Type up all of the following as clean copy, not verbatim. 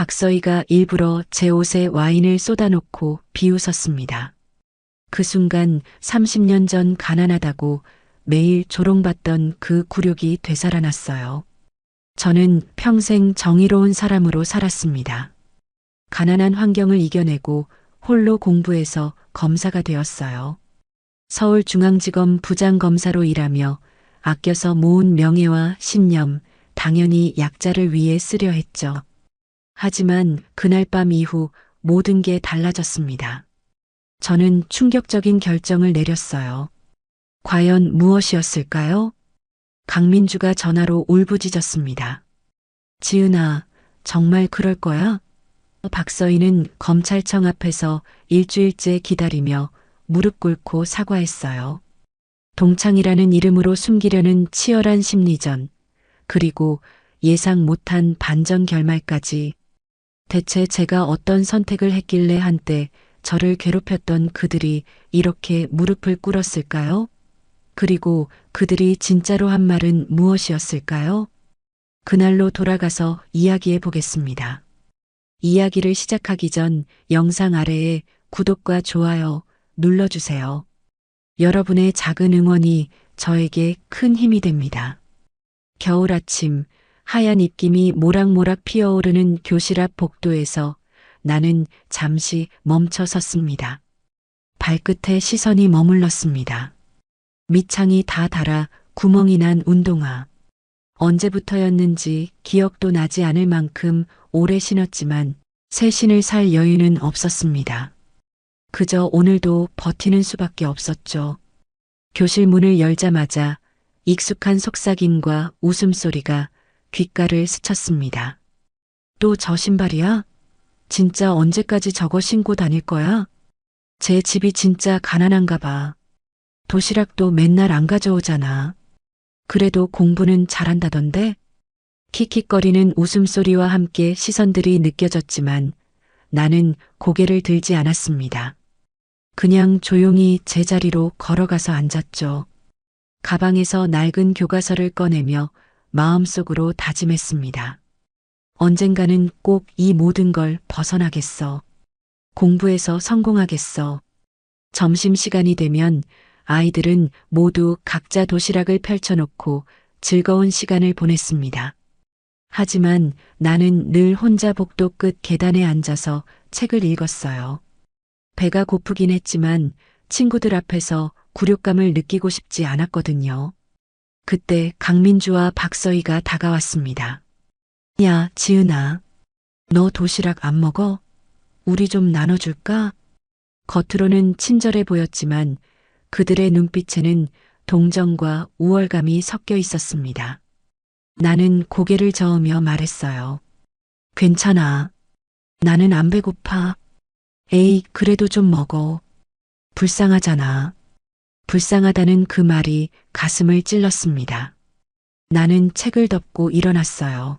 박서희가 일부러 제 옷에 와인을 쏟아놓고 비웃었습니다. 그 순간 30년 전 가난하다고 매일 조롱받던 그 굴욕이 되살아났어요. 저는 평생 정의로운 사람으로 살았습니다. 가난한 환경을 이겨내고 홀로 공부해서 검사가 되었어요. 서울중앙지검 부장검사로 일하며 아껴서 모은 명예와 신념, 당연히 약자를 위해 쓰려 했죠. 하지만 그날 밤 이후 모든 게 달라졌습니다. 저는 충격적인 결정을 내렸어요. 과연 무엇이었을까요? 강민주가 전화로 울부짖었습니다. 지은아, 정말 그럴 거야? 박서희는 검찰청 앞에서 일주일째 기다리며 무릎 꿇고 사과했어요. 동창이라는 이름으로 숨기려는 치열한 심리전, 그리고 예상 못한 반전 결말까지. 대체 제가 어떤 선택을 했길래 한때 저를 괴롭혔던 그들이 이렇게 무릎을 꿇었을까요? 그리고 그들이 진짜로 한 말은 무엇이었을까요? 그날로 돌아가서 이야기해 보겠습니다. 이야기를 시작하기 전 영상 아래에 구독과 좋아요 눌러주세요. 여러분의 작은 응원이 저에게 큰 힘이 됩니다. 겨울 아침, 하얀 입김이 모락모락 피어오르는 교실 앞 복도에서 나는 잠시 멈춰 섰습니다. 발끝에 시선이 머물렀습니다. 밑창이 다 닳아 구멍이 난 운동화. 언제부터였는지 기억도 나지 않을 만큼 오래 신었지만 새 신을 살 여유는 없었습니다. 그저 오늘도 버티는 수밖에 없었죠. 교실 문을 열자마자 익숙한 속삭임과 웃음소리가 귓가를 스쳤습니다. 또 저 신발이야? 진짜 언제까지 저거 신고 다닐 거야? 제 집이 진짜 가난한가 봐. 도시락도 맨날 안 가져오잖아. 그래도 공부는 잘한다던데? 킥킥거리는 웃음소리와 함께 시선들이 느껴졌지만 나는 고개를 들지 않았습니다. 그냥 조용히 제자리로 걸어가서 앉았죠. 가방에서 낡은 교과서를 꺼내며 마음속으로 다짐했습니다. 언젠가는 꼭 이 모든 걸 벗어나겠어. 공부해서 성공하겠어. 점심시간이 되면 아이들은 모두 각자 도시락을 펼쳐놓고 즐거운 시간을 보냈습니다. 하지만 나는 늘 혼자 복도 끝 계단에 앉아서 책을 읽었어요. 배가 고프긴 했지만 친구들 앞에서 굴욕감을 느끼고 싶지 않았거든요. 그때 강민주와 박서희가 다가왔습니다. 야, 지은아. 너 도시락 안 먹어? 우리 좀 나눠줄까? 겉으로는 친절해 보였지만 그들의 눈빛에는 동정과 우월감이 섞여 있었습니다. 나는 고개를 저으며 말했어요. 괜찮아. 나는 안 배고파. 에이, 그래도 좀 먹어. 불쌍하잖아. 불쌍하다는 그 말이 가슴을 찔렀습니다. 나는 책을 덮고 일어났어요.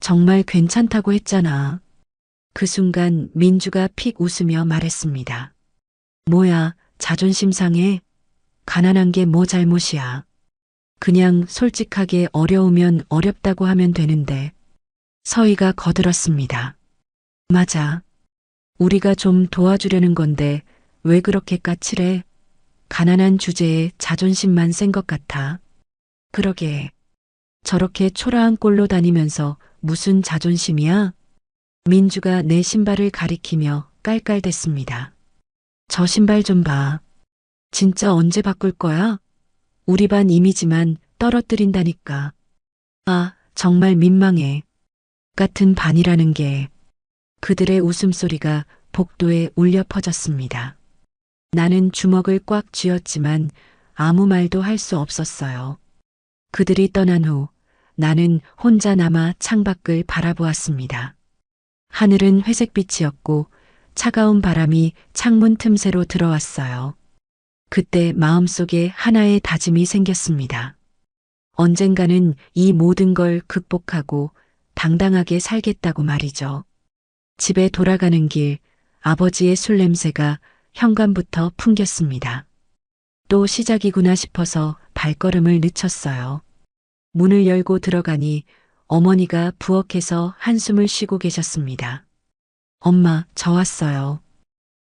정말 괜찮다고 했잖아. 그 순간 민주가 픽 웃으며 말했습니다. 뭐야, 자존심 상해? 가난한 게 뭐 잘못이야. 그냥 솔직하게 어려우면 어렵다고 하면 되는데. 서희가 거들었습니다. 맞아. 우리가 좀 도와주려는 건데 왜 그렇게 까칠해? 가난한 주제에 자존심만 센 것 같아. 그러게. 저렇게 초라한 꼴로 다니면서 무슨 자존심이야? 민주가 내 신발을 가리키며 깔깔댔습니다. 저 신발 좀 봐. 진짜 언제 바꿀 거야? 우리 반 이미지만 떨어뜨린다니까. 아, 정말 민망해. 같은 반이라는 게. 그들의 웃음소리가 복도에 울려 퍼졌습니다. 나는 주먹을 꽉 쥐었지만 아무 말도 할 수 없었어요. 그들이 떠난 후 나는 혼자 남아 창밖을 바라보았습니다. 하늘은 회색빛이었고 차가운 바람이 창문 틈새로 들어왔어요. 그때 마음속에 하나의 다짐이 생겼습니다. 언젠가는 이 모든 걸 극복하고 당당하게 살겠다고 말이죠. 집에 돌아가는 길, 아버지의 술 냄새가 현관부터 풍겼습니다. 또 시작이구나 싶어서 발걸음을 늦췄어요. 문을 열고 들어가니 어머니가 부엌에서 한숨을 쉬고 계셨습니다. 엄마, 저 왔어요.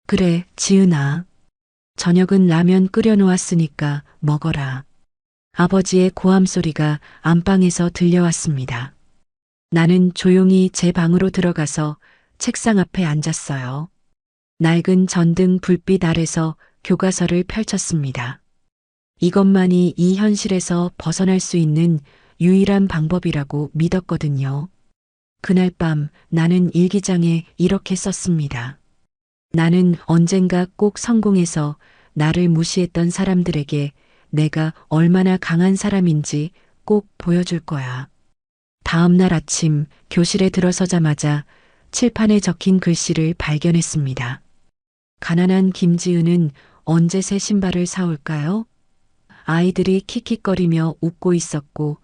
그래, 지은아. 저녁은 라면 끓여 놓았으니까 먹어라. 아버지의 고함 소리가 안방에서 들려왔습니다. 나는 조용히 제 방으로 들어가서 책상 앞에 앉았어요. 낡은 전등 불빛 아래서 교과서를 펼쳤습니다. 이것만이 이 현실에서 벗어날 수 있는 유일한 방법이라고 믿었거든요. 그날 밤 나는 일기장에 이렇게 썼습니다. 나는 언젠가 꼭 성공해서 나를 무시했던 사람들에게 내가 얼마나 강한 사람인지 꼭 보여줄 거야. 다음 날 아침 교실에 들어서자마자 칠판에 적힌 글씨를 발견했습니다. 가난한 김지은은 언제 새 신발을 사올까요? 아이들이 킥킥거리며 웃고 있었고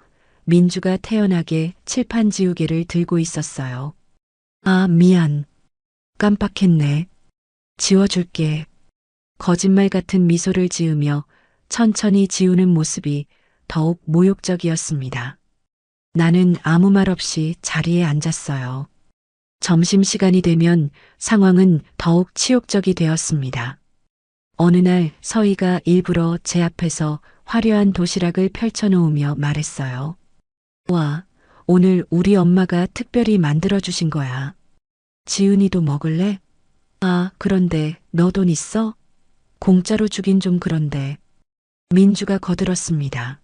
민주가 태연하게 칠판 지우개를 들고 있었어요. 아, 미안. 깜빡했네. 지워줄게. 거짓말 같은 미소를 지으며 천천히 지우는 모습이 더욱 모욕적이었습니다. 나는 아무 말 없이 자리에 앉았어요. 점심시간이 되면 상황은 더욱 치욕적이 되었습니다. 어느 날 서희가 일부러 제 앞에서 화려한 도시락을 펼쳐놓으며 말했어요. 와, 오늘 우리 엄마가 특별히 만들어주신 거야. 지은이도 먹을래? 아, 그런데 너 돈 있어? 공짜로 주긴 좀 그런데. 민주가 거들었습니다.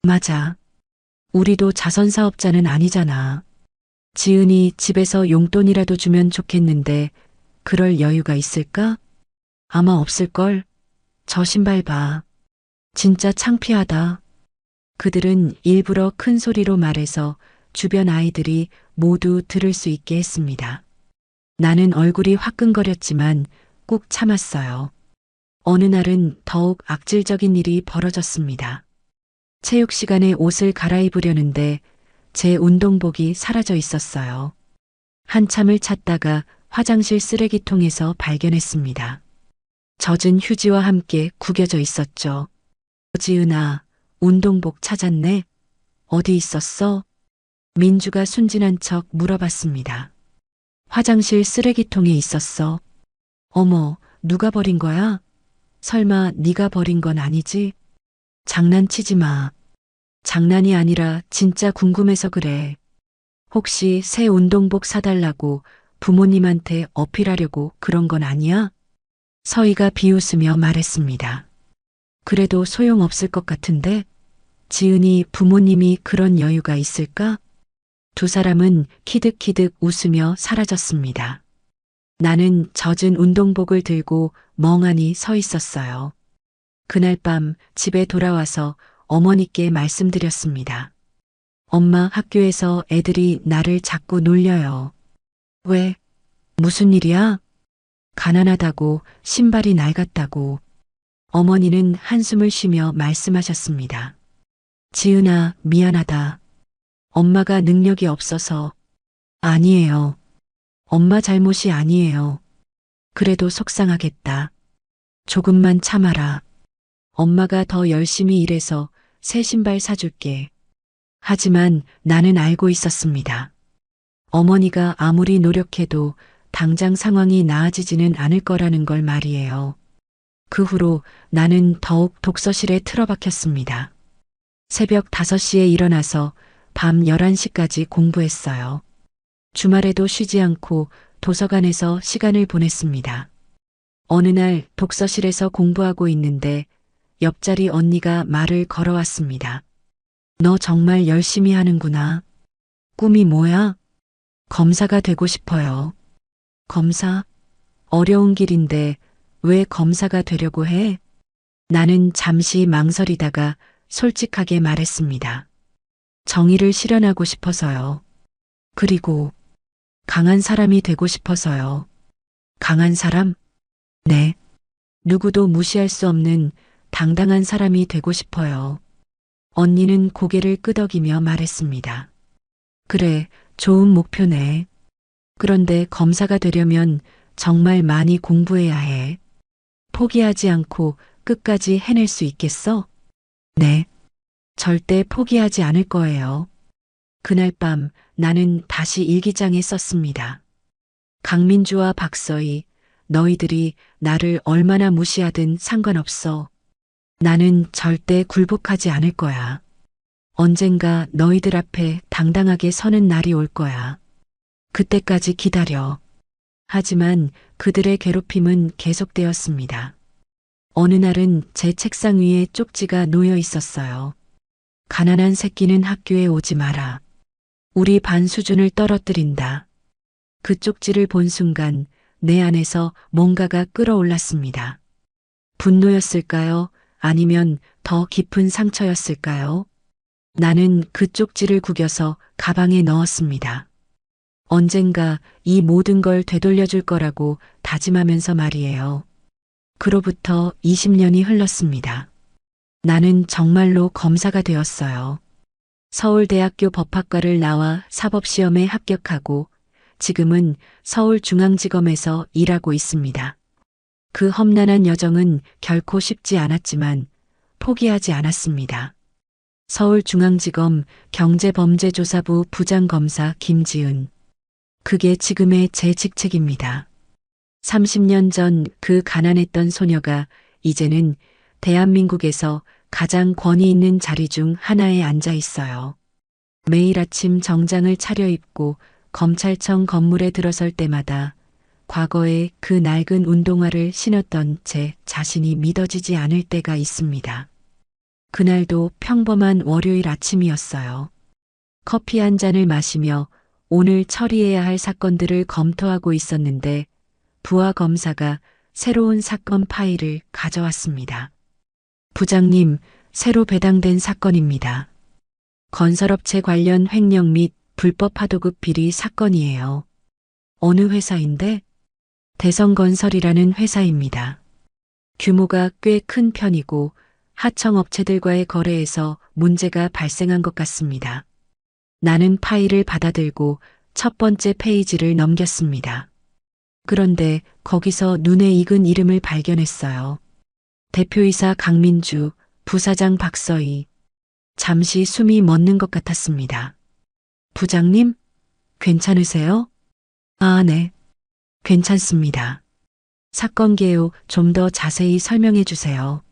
맞아. 우리도 자선사업자는 아니잖아. 지은이 집에서 용돈이라도 주면 좋겠는데 그럴 여유가 있을까? 아마 없을걸? 저 신발 봐. 진짜 창피하다. 그들은 일부러 큰 소리로 말해서 주변 아이들이 모두 들을 수 있게 했습니다. 나는 얼굴이 화끈거렸지만 꾹 참았어요. 어느 날은 더욱 악질적인 일이 벌어졌습니다. 체육 시간에 옷을 갈아입으려는데 제 운동복이 사라져 있었어요. 한참을 찾다가 화장실 쓰레기통에서 발견했습니다. 젖은 휴지와 함께 구겨져 있었죠. 지은아, 운동복 찾았네? 어디 있었어? 민주가 순진한 척 물어봤습니다. 화장실 쓰레기통에 있었어. 어머, 누가 버린 거야? 설마 네가 버린 건 아니지? 장난치지 마. 장난이 아니라 진짜 궁금해서 그래. 혹시 새 운동복 사달라고 부모님한테 어필하려고 그런 건 아니야? 서희가 비웃으며 말했습니다. 그래도 소용없을 것 같은데? 지은이 부모님이 그런 여유가 있을까? 두 사람은 키득키득 웃으며 사라졌습니다. 나는 젖은 운동복을 들고 멍하니 서 있었어요. 그날 밤 집에 돌아와서 어머니께 말씀드렸습니다. 엄마, 학교에서 애들이 나를 자꾸 놀려요. 왜? 무슨 일이야? 가난하다고, 신발이 낡았다고. 어머니는 한숨을 쉬며 말씀하셨습니다. 지은아, 미안하다. 엄마가 능력이 없어서. 아니에요. 엄마 잘못이 아니에요. 그래도 속상하겠다. 조금만 참아라. 엄마가 더 열심히 일해서 새 신발 사줄게. 하지만 나는 알고 있었습니다. 어머니가 아무리 노력해도 당장 상황이 나아지지는 않을 거라는 걸 말이에요. 그 후로 나는 더욱 독서실에 틀어박혔습니다. 새벽 5시에 일어나서 밤 11시까지 공부했어요. 주말에도 쉬지 않고 도서관에서 시간을 보냈습니다. 어느 날 독서실에서 공부하고 있는데 옆자리 언니가 말을 걸어왔습니다. 너 정말 열심히 하는구나. 꿈이 뭐야? 검사가 되고 싶어요. 검사? 어려운 길인데 왜 검사가 되려고 해? 나는 잠시 망설이다가 솔직하게 말했습니다. 정의를 실현하고 싶어서요. 그리고 강한 사람이 되고 싶어서요. 강한 사람? 네. 누구도 무시할 수 없는 당당한 사람이 되고 싶어요. 언니는 고개를 끄덕이며 말했습니다. 그래, 좋은 목표네. 그런데 검사가 되려면 정말 많이 공부해야 해. 포기하지 않고 끝까지 해낼 수 있겠어? 네. 절대 포기하지 않을 거예요. 그날 밤 나는 다시 일기장에 썼습니다. 강민주와 박서희, 너희들이 나를 얼마나 무시하든 상관없어. 나는 절대 굴복하지 않을 거야. 언젠가 너희들 앞에 당당하게 서는 날이 올 거야. 그때까지 기다려. 하지만 그들의 괴롭힘은 계속되었습니다. 어느 날은 제 책상 위에 쪽지가 놓여 있었어요. 가난한 새끼는 학교에 오지 마라. 우리 반 수준을 떨어뜨린다. 그 쪽지를 본 순간 내 안에서 뭔가가 끓어올랐습니다. 분노였을까요? 아니면 더 깊은 상처였을까요? 나는 그 쪽지를 구겨서 가방에 넣었습니다. 언젠가 이 모든 걸 되돌려줄 거라고 다짐하면서 말이에요. 그로부터 20년이 흘렀습니다. 나는 정말로 검사가 되었어요. 서울대학교 법학과를 나와 사법시험에 합격하고 지금은 서울중앙지검에서 일하고 있습니다. 그 험난한 여정은 결코 쉽지 않았지만 포기하지 않았습니다. 서울중앙지검 경제범죄조사부 부장검사 김지은. 그게 지금의 제 직책입니다. 30년 전 그 가난했던 소녀가 이제는 대한민국에서 가장 권위 있는 자리 중 하나에 앉아 있어요. 매일 아침 정장을 차려입고 검찰청 건물에 들어설 때마다 과거에 그 낡은 운동화를 신었던 제 자신이 믿어지지 않을 때가 있습니다. 그날도 평범한 월요일 아침이었어요. 커피 한 잔을 마시며 오늘 처리해야 할 사건들을 검토하고 있었는데 부하 검사가 새로운 사건 파일을 가져왔습니다. 부장님, 새로 배당된 사건입니다. 건설업체 관련 횡령 및 불법 하도급 비리 사건이에요. 어느 회사인데? 대성건설이라는 회사입니다. 규모가 꽤 큰 편이고 하청업체들과의 거래에서 문제가 발생한 것 같습니다. 나는 파일을 받아들고 첫 번째 페이지를 넘겼습니다. 그런데 거기서 눈에 익은 이름을 발견했어요. 대표이사 강민주, 부사장 박서희. 잠시 숨이 멎는 것 같았습니다. 부장님? 괜찮으세요? 아, 네. 괜찮습니다. 사건 개요 좀 더 자세히 설명해 주세요.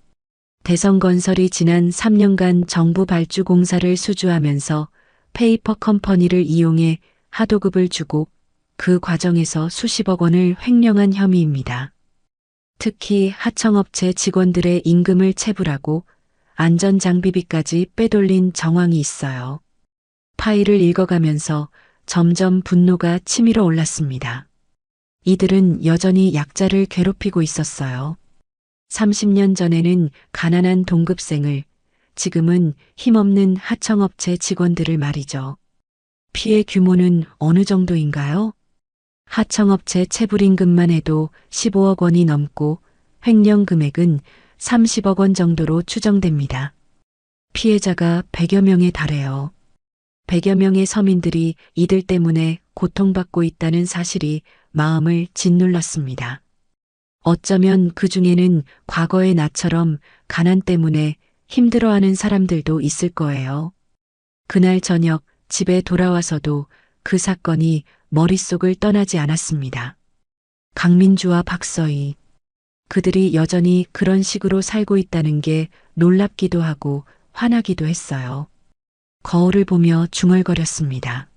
대성건설이 지난 3년간 정부 발주 공사를 수주하면서 페이퍼 컴퍼니를 이용해 하도급을 주고 그 과정에서 수십억 원을 횡령한 혐의입니다. 특히 하청업체 직원들의 임금을 체불하고 안전장비비까지 빼돌린 정황이 있어요. 파일을 읽어가면서 점점 분노가 치밀어 올랐습니다. 이들은 여전히 약자를 괴롭히고 있었어요. 30년 전에는 가난한 동급생을, 지금은 힘없는 하청업체 직원들을 말이죠. 피해 규모는 어느 정도인가요? 하청업체 체불임금만 해도 15억 원이 넘고 횡령 금액은 30억 원 정도로 추정됩니다. 피해자가 100여 명에 달해요. 100여 명의 서민들이 이들 때문에 고통받고 있다는 사실이 마음을 짓눌렀습니다. 어쩌면 그 중에는 과거의 나처럼 가난 때문에 힘들어하는 사람들도 있을 거예요. 그날 저녁 집에 돌아와서도 그 사건이 머릿속을 떠나지 않았습니다. 강민주와 박서희. 그들이 여전히 그런 식으로 살고 있다는 게 놀랍기도 하고 화나기도 했어요. 거울을 보며 중얼거렸습니다.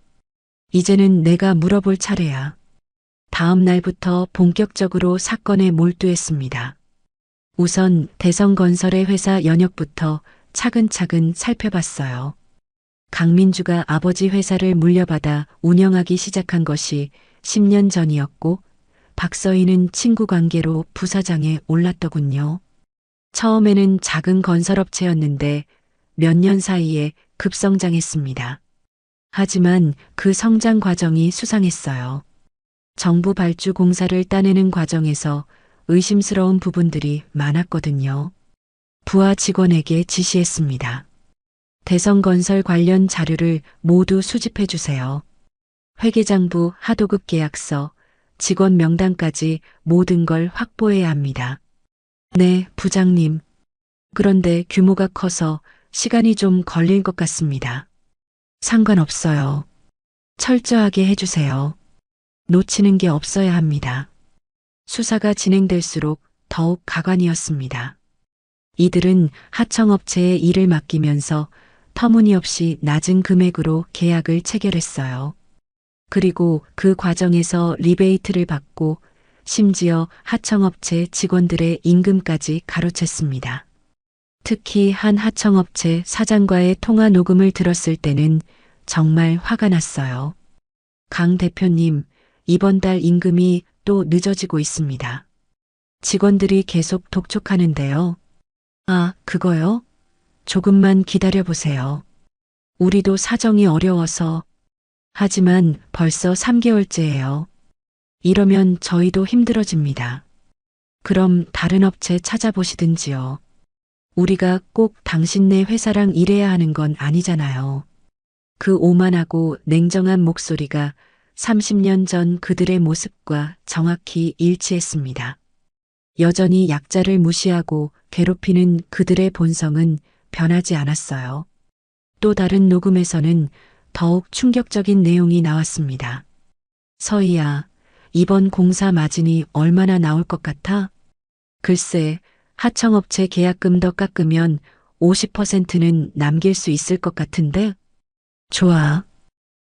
이제는 내가 물어볼 차례야. 다음 날부터 본격적으로 사건에 몰두했습니다. 우선 대성건설의 회사 연역부터 차근차근 살펴봤어요. 강민주가 아버지 회사를 물려받아 운영하기 시작한 것이 10년 전이었고 박서희는 친구 관계로 부사장에 올랐더군요. 처음에는 작은 건설업체였는데 몇 년 사이에 급성장했습니다. 하지만 그 성장 과정이 수상했어요. 정부 발주 공사를 따내는 과정에서 의심스러운 부분들이 많았거든요. 부하 직원에게 지시했습니다. 대성건설 관련 자료를 모두 수집해 주세요. 회계장부 하도급 계약서, 직원 명단까지 모든 걸 확보해야 합니다. 네, 부장님. 그런데 규모가 커서 시간이 좀 걸릴 것 같습니다. 상관없어요. 철저하게 해주세요. 놓치는 게 없어야 합니다. 수사가 진행될수록 더욱 가관이었습니다. 이들은 하청업체에 일을 맡기면서 터무니없이 낮은 금액으로 계약을 체결했어요. 그리고 그 과정에서 리베이트를 받고 심지어 하청업체 직원들의 임금까지 가로챘습니다. 특히 한 하청업체 사장과의 통화 녹음을 들었을 때는 정말 화가 났어요. 강 대표님, 이번 달 임금이 또 늦어지고 있습니다. 직원들이 계속 독촉하는데요. 아, 그거요? 조금만 기다려보세요. 우리도 사정이 어려워서. 하지만 벌써 3개월째예요. 이러면 저희도 힘들어집니다. 그럼 다른 업체 찾아보시든지요. 우리가 꼭 당신네 회사랑 일해야 하는 건 아니잖아요. 그 오만하고 냉정한 목소리가 30년 전 그들의 모습과 정확히 일치했습니다. 여전히 약자를 무시하고 괴롭히는 그들의 본성은 변하지 않았어요. 또 다른 녹음에서는 더욱 충격적인 내용이 나왔습니다. 서희야, 이번 공사 마진이 얼마나 나올 것 같아? 글쎄, 하청업체 계약금 더 깎으면 50%는 남길 수 있을 것 같은데? 좋아.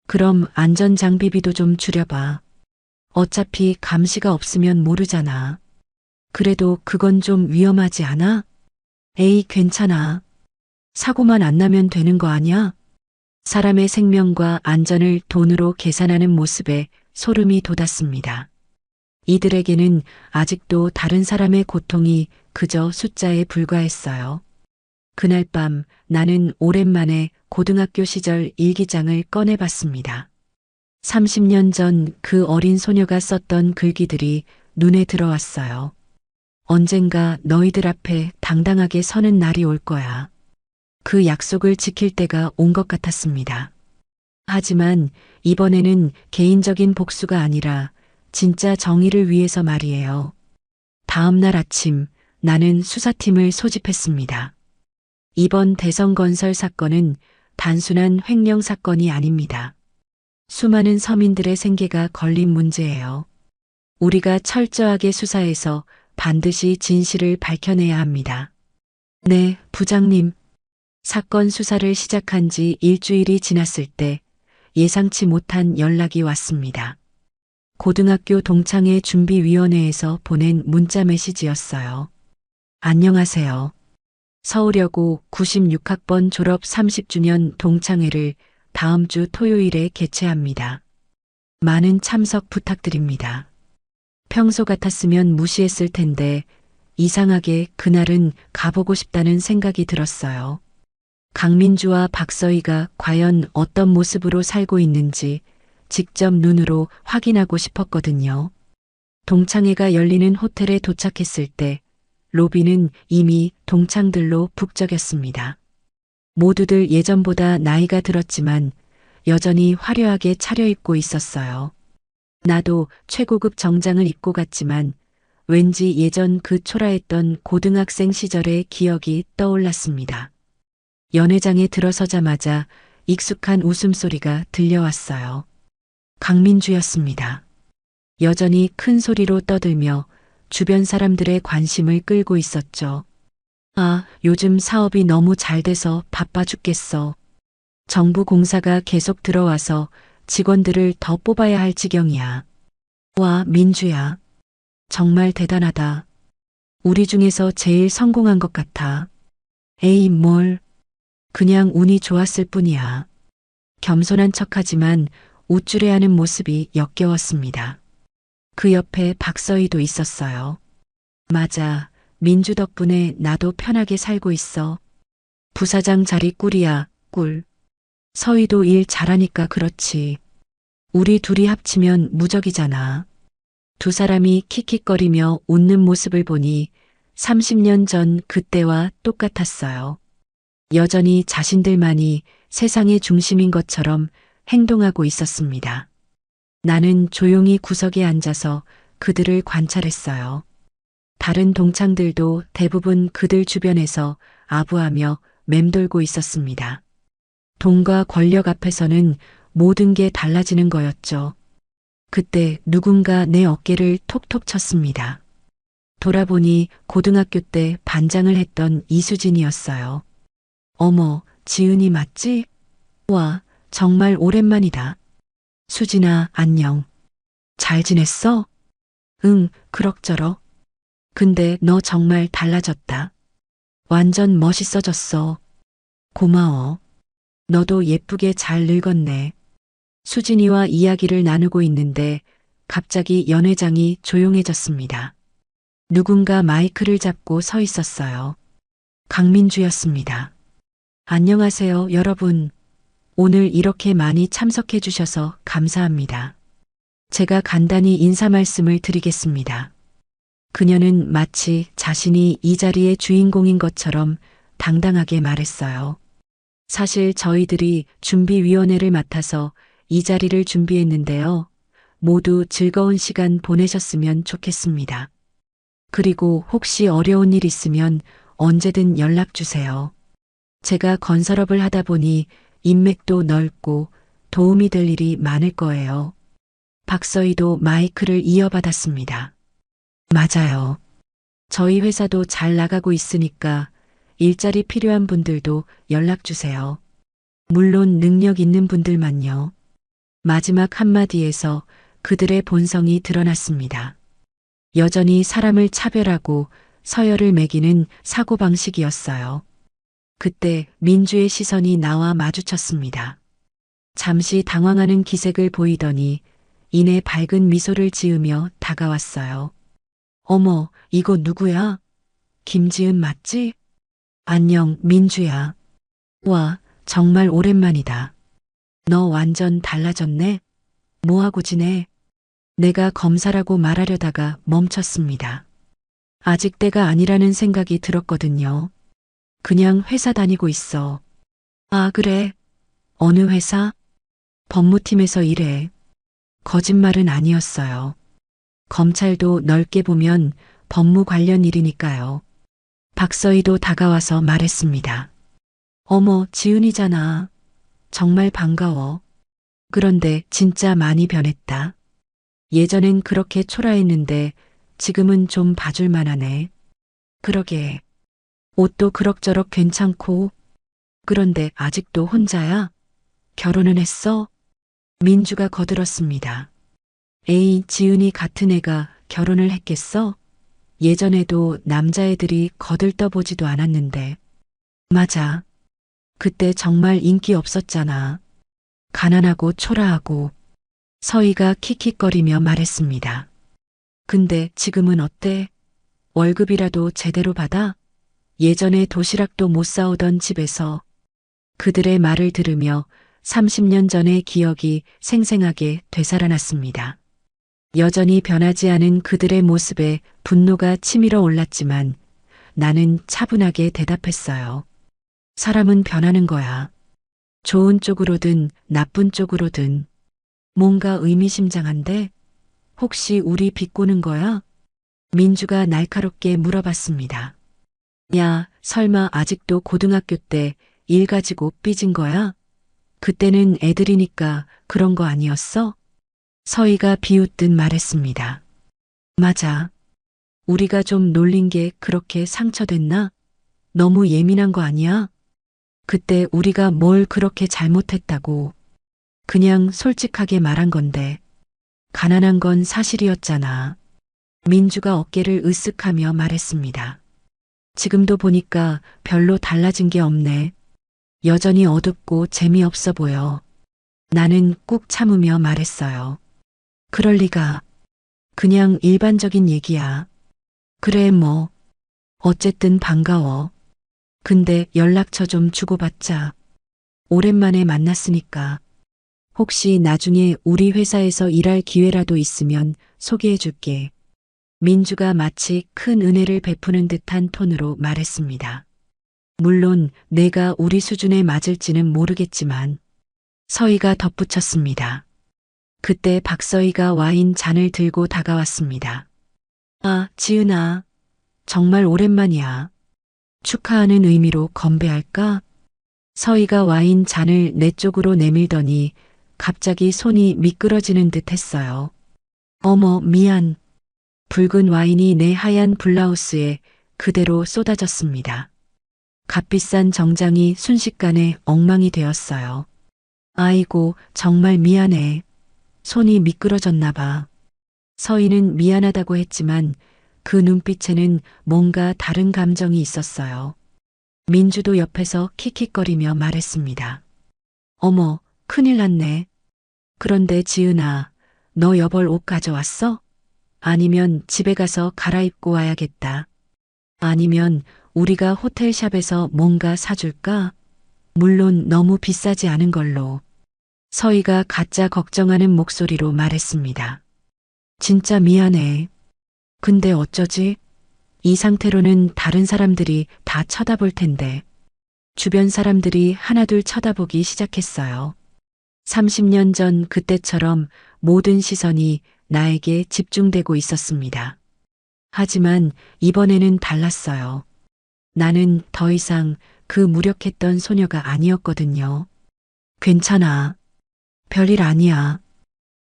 그럼 안전장비비도 좀 줄여봐. 어차피 감시가 없으면 모르잖아. 그래도 그건 좀 위험하지 않아? 에이, 괜찮아. 사고만 안 나면 되는 거 아니야? 사람의 생명과 안전을 돈으로 계산하는 모습에 소름이 돋았습니다. 이들에게는 아직도 다른 사람의 고통이 그저 숫자에 불과했어요. 그날 밤 나는 오랜만에 고등학교 시절 일기장을 꺼내봤습니다. 30년 전 그 어린 소녀가 썼던 글귀들이 눈에 들어왔어요. 언젠가 너희들 앞에 당당하게 서는 날이 올 거야. 그 약속을 지킬 때가 온 것 같았습니다. 하지만 이번에는 개인적인 복수가 아니라 진짜 정의를 위해서 말이에요. 다음 날 아침 나는 수사팀을 소집했습니다. 이번 대성건설 사건은 단순한 횡령 사건이 아닙니다. 수많은 서민들의 생계가 걸린 문제예요. 우리가 철저하게 수사해서 반드시 진실을 밝혀내야 합니다. 네, 부장님. 사건 수사를 시작한 지 일주일이 지났을 때 예상치 못한 연락이 왔습니다. 고등학교 동창회 준비위원회에서 보낸 문자 메시지였어요. 안녕하세요. 서울여고 96학번 졸업 30주년 동창회를 다음 주 토요일에 개최합니다. 많은 참석 부탁드립니다. 평소 같았으면 무시했을 텐데 이상하게 그날은 가보고 싶다는 생각이 들었어요. 강민주와 박서희가 과연 어떤 모습으로 살고 있는지 직접 눈으로 확인하고 싶었거든요. 동창회가 열리는 호텔에 도착했을 때 로비는 이미 동창들로 북적였습니다. 모두들 예전보다 나이가 들었지만 여전히 화려하게 차려입고 있었어요. 나도 최고급 정장을 입고 갔지만 왠지 예전 그 초라했던 고등학생 시절의 기억이 떠올랐습니다. 연회장에 들어서자마자 익숙한 웃음소리가 들려왔어요. 강민주였습니다. 여전히 큰 소리로 떠들며 주변 사람들의 관심을 끌고 있었죠. 아, 요즘 사업이 너무 잘 돼서 바빠 죽겠어. 정부 공사가 계속 들어와서 직원들을 더 뽑아야 할 지경이야. 와, 민주야. 정말 대단하다. 우리 중에서 제일 성공한 것 같아. 에이, 뭘. 그냥 운이 좋았을 뿐이야. 겸손한 척하지만 우쭐해하는 모습이 역겨웠습니다. 그 옆에 박서희도 있었어요. 맞아. 민주 덕분에 나도 편하게 살고 있어. 부사장 자리 꿀이야, 꿀. 서희도 일 잘하니까 그렇지. 우리 둘이 합치면 무적이잖아. 두 사람이 킥킥거리며 웃는 모습을 보니 30년 전 그때와 똑같았어요. 여전히 자신들만이 세상의 중심인 것처럼 행동하고 있었습니다. 나는 조용히 구석에 앉아서 그들을 관찰했어요. 다른 동창들도 대부분 그들 주변에서 아부하며 맴돌고 있었습니다. 돈과 권력 앞에서는 모든 게 달라지는 거였죠. 그때 누군가 내 어깨를 톡톡 쳤습니다. 돌아보니 고등학교 때 반장을 했던 이수진이었어요. 어머, 지은이 맞지? 와, 정말 오랜만이다. 수진아, 안녕. 잘 지냈어? 응, 그럭저럭. 근데 너 정말 달라졌다. 완전 멋있어졌어. 고마워. 너도 예쁘게 잘 늙었네. 수진이와 이야기를 나누고 있는데 갑자기 연회장이 조용해졌습니다. 누군가 마이크를 잡고 서 있었어요. 강민주였습니다. 안녕하세요, 여러분. 오늘 이렇게 많이 참석해 주셔서 감사합니다. 제가 간단히 인사 말씀을 드리겠습니다. 그녀는 마치 자신이 이 자리의 주인공인 것처럼 당당하게 말했어요. 사실 저희들이 준비위원회를 맡아서 이 자리를 준비했는데요. 모두 즐거운 시간 보내셨으면 좋겠습니다. 그리고 혹시 어려운 일 있으면 언제든 연락 주세요. 제가 건설업을 하다 보니 인맥도 넓고 도움이 될 일이 많을 거예요. 박서희도 마이크를 이어받았습니다. 맞아요. 저희 회사도 잘 나가고 있으니까 일자리 필요한 분들도 연락 주세요. 물론 능력 있는 분들만요. 마지막 한마디에서 그들의 본성이 드러났습니다. 여전히 사람을 차별하고 서열을 매기는 사고방식이었어요. 그때 민주의 시선이 나와 마주쳤습니다. 잠시 당황하는 기색을 보이더니 이내 밝은 미소를 지으며 다가왔어요. 어머, 이거 누구야? 김지은 맞지? 안녕, 민주야. 와, 정말 오랜만이다. 너 완전 달라졌네? 뭐하고 지내? 내가 검사라고 말하려다가 멈췄습니다. 아직 때가 아니라는 생각이 들었거든요. 그냥 회사 다니고 있어. 아, 그래? 어느 회사? 법무팀에서 일해. 거짓말은 아니었어요. 검찰도 넓게 보면 법무 관련 일이니까요. 박서희도 다가와서 말했습니다. 어머, 지은이잖아. 정말 반가워. 그런데 진짜 많이 변했다. 예전엔 그렇게 초라했는데 지금은 좀 봐줄 만하네. 그러게. 옷도 그럭저럭 괜찮고. 그런데 아직도 혼자야? 결혼은 했어? 민주가 거들었습니다. 에이, 지은이 같은 애가 결혼을 했겠어? 예전에도 남자애들이 거들떠보지도 않았는데. 맞아. 그때 정말 인기 없었잖아. 가난하고 초라하고. 서희가 킥킥거리며 말했습니다. 근데 지금은 어때? 월급이라도 제대로 받아? 예전에 도시락도 못 사오던 집에서. 그들의 말을 들으며 30년 전의 기억이 생생하게 되살아났습니다. 여전히 변하지 않은 그들의 모습에 분노가 치밀어 올랐지만 나는 차분하게 대답했어요. 사람은 변하는 거야. 좋은 쪽으로든 나쁜 쪽으로든. 뭔가 의미심장한데? 혹시 우리 비꼬는 거야? 민주가 날카롭게 물어봤습니다. 야, 설마 아직도 고등학교 때 일 가지고 삐진 거야? 그때는 애들이니까 그런 거 아니었어? 서희가 비웃듯 말했습니다. 맞아. 우리가 좀 놀린 게 그렇게 상처됐나? 너무 예민한 거 아니야? 그때 우리가 뭘 그렇게 잘못했다고. 그냥 솔직하게 말한 건데. 가난한 건 사실이었잖아. 민주가 어깨를 으쓱하며 말했습니다. 지금도 보니까 별로 달라진 게 없네. 여전히 어둡고 재미없어 보여. 나는 꾹 참으며 말했어요. 그럴 리가. 그냥 일반적인 얘기야. 그래 뭐. 어쨌든 반가워. 근데 연락처 좀 주고받자. 오랜만에 만났으니까. 혹시 나중에 우리 회사에서 일할 기회라도 있으면 소개해 줄게. 민주가 마치 큰 은혜를 베푸는 듯한 톤으로 말했습니다. 물론 내가 우리 수준에 맞을지는 모르겠지만 서희가 덧붙였습니다. 그때 박서희가 와인 잔을 들고 다가왔습니다. 아, 지은아. 정말 오랜만이야. 축하하는 의미로 건배할까? 서희가 와인 잔을 내 쪽으로 내밀더니 갑자기 손이 미끄러지는 듯 했어요. 어머, 미안. 붉은 와인이 내 하얀 블라우스에 그대로 쏟아졌습니다. 값비싼 정장이 순식간에 엉망이 되었어요. 아이고, 정말 미안해. 손이 미끄러졌나 봐. 서희는 미안하다고 했지만 그 눈빛에는 뭔가 다른 감정이 있었어요. 민주도 옆에서 킥킥거리며 말했습니다. 어머, 큰일 났네. 그런데 지은아, 너 여벌 옷 가져왔어? 아니면 집에 가서 갈아입고 와야겠다. 아니면 우리가 호텔샵에서 뭔가 사줄까? 물론 너무 비싸지 않은 걸로. 서희가 가짜 걱정하는 목소리로 말했습니다. 진짜 미안해. 근데 어쩌지? 이 상태로는 다른 사람들이 다 쳐다볼 텐데. 주변 사람들이 하나둘 쳐다보기 시작했어요. 30년 전 그때처럼 모든 시선이 나에게 집중되고 있었습니다. 하지만 이번에는 달랐어요. 나는 더 이상 그 무력했던 소녀가 아니었거든요. 괜찮아. 별일 아니야.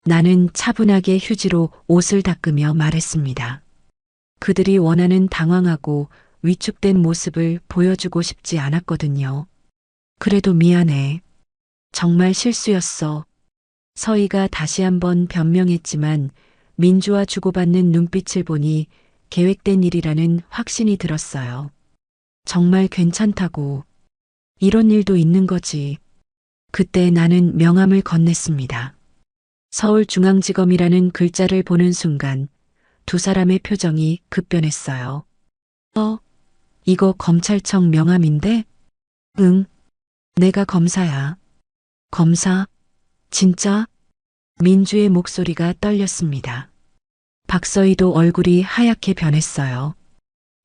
나는 차분하게 휴지로 옷을 닦으며 말했습니다. 그들이 원하는 당황하고 위축된 모습을 보여주고 싶지 않았거든요. 그래도 미안해. 정말 실수였어. 서희가 다시 한번 변명했지만 민주와 주고받는 눈빛을 보니 계획된 일이라는 확신이 들었어요. 정말 괜찮다고. 이런 일도 있는 거지. 그때 나는 명함을 건넸습니다. 서울중앙지검이라는 글자를 보는 순간 두 사람의 표정이 급변했어요. 이거 검찰청 명함인데? 응, 내가 검사야. 검사? 진짜? 민주의 목소리가 떨렸습니다. 박서희도 얼굴이 하얗게 변했어요.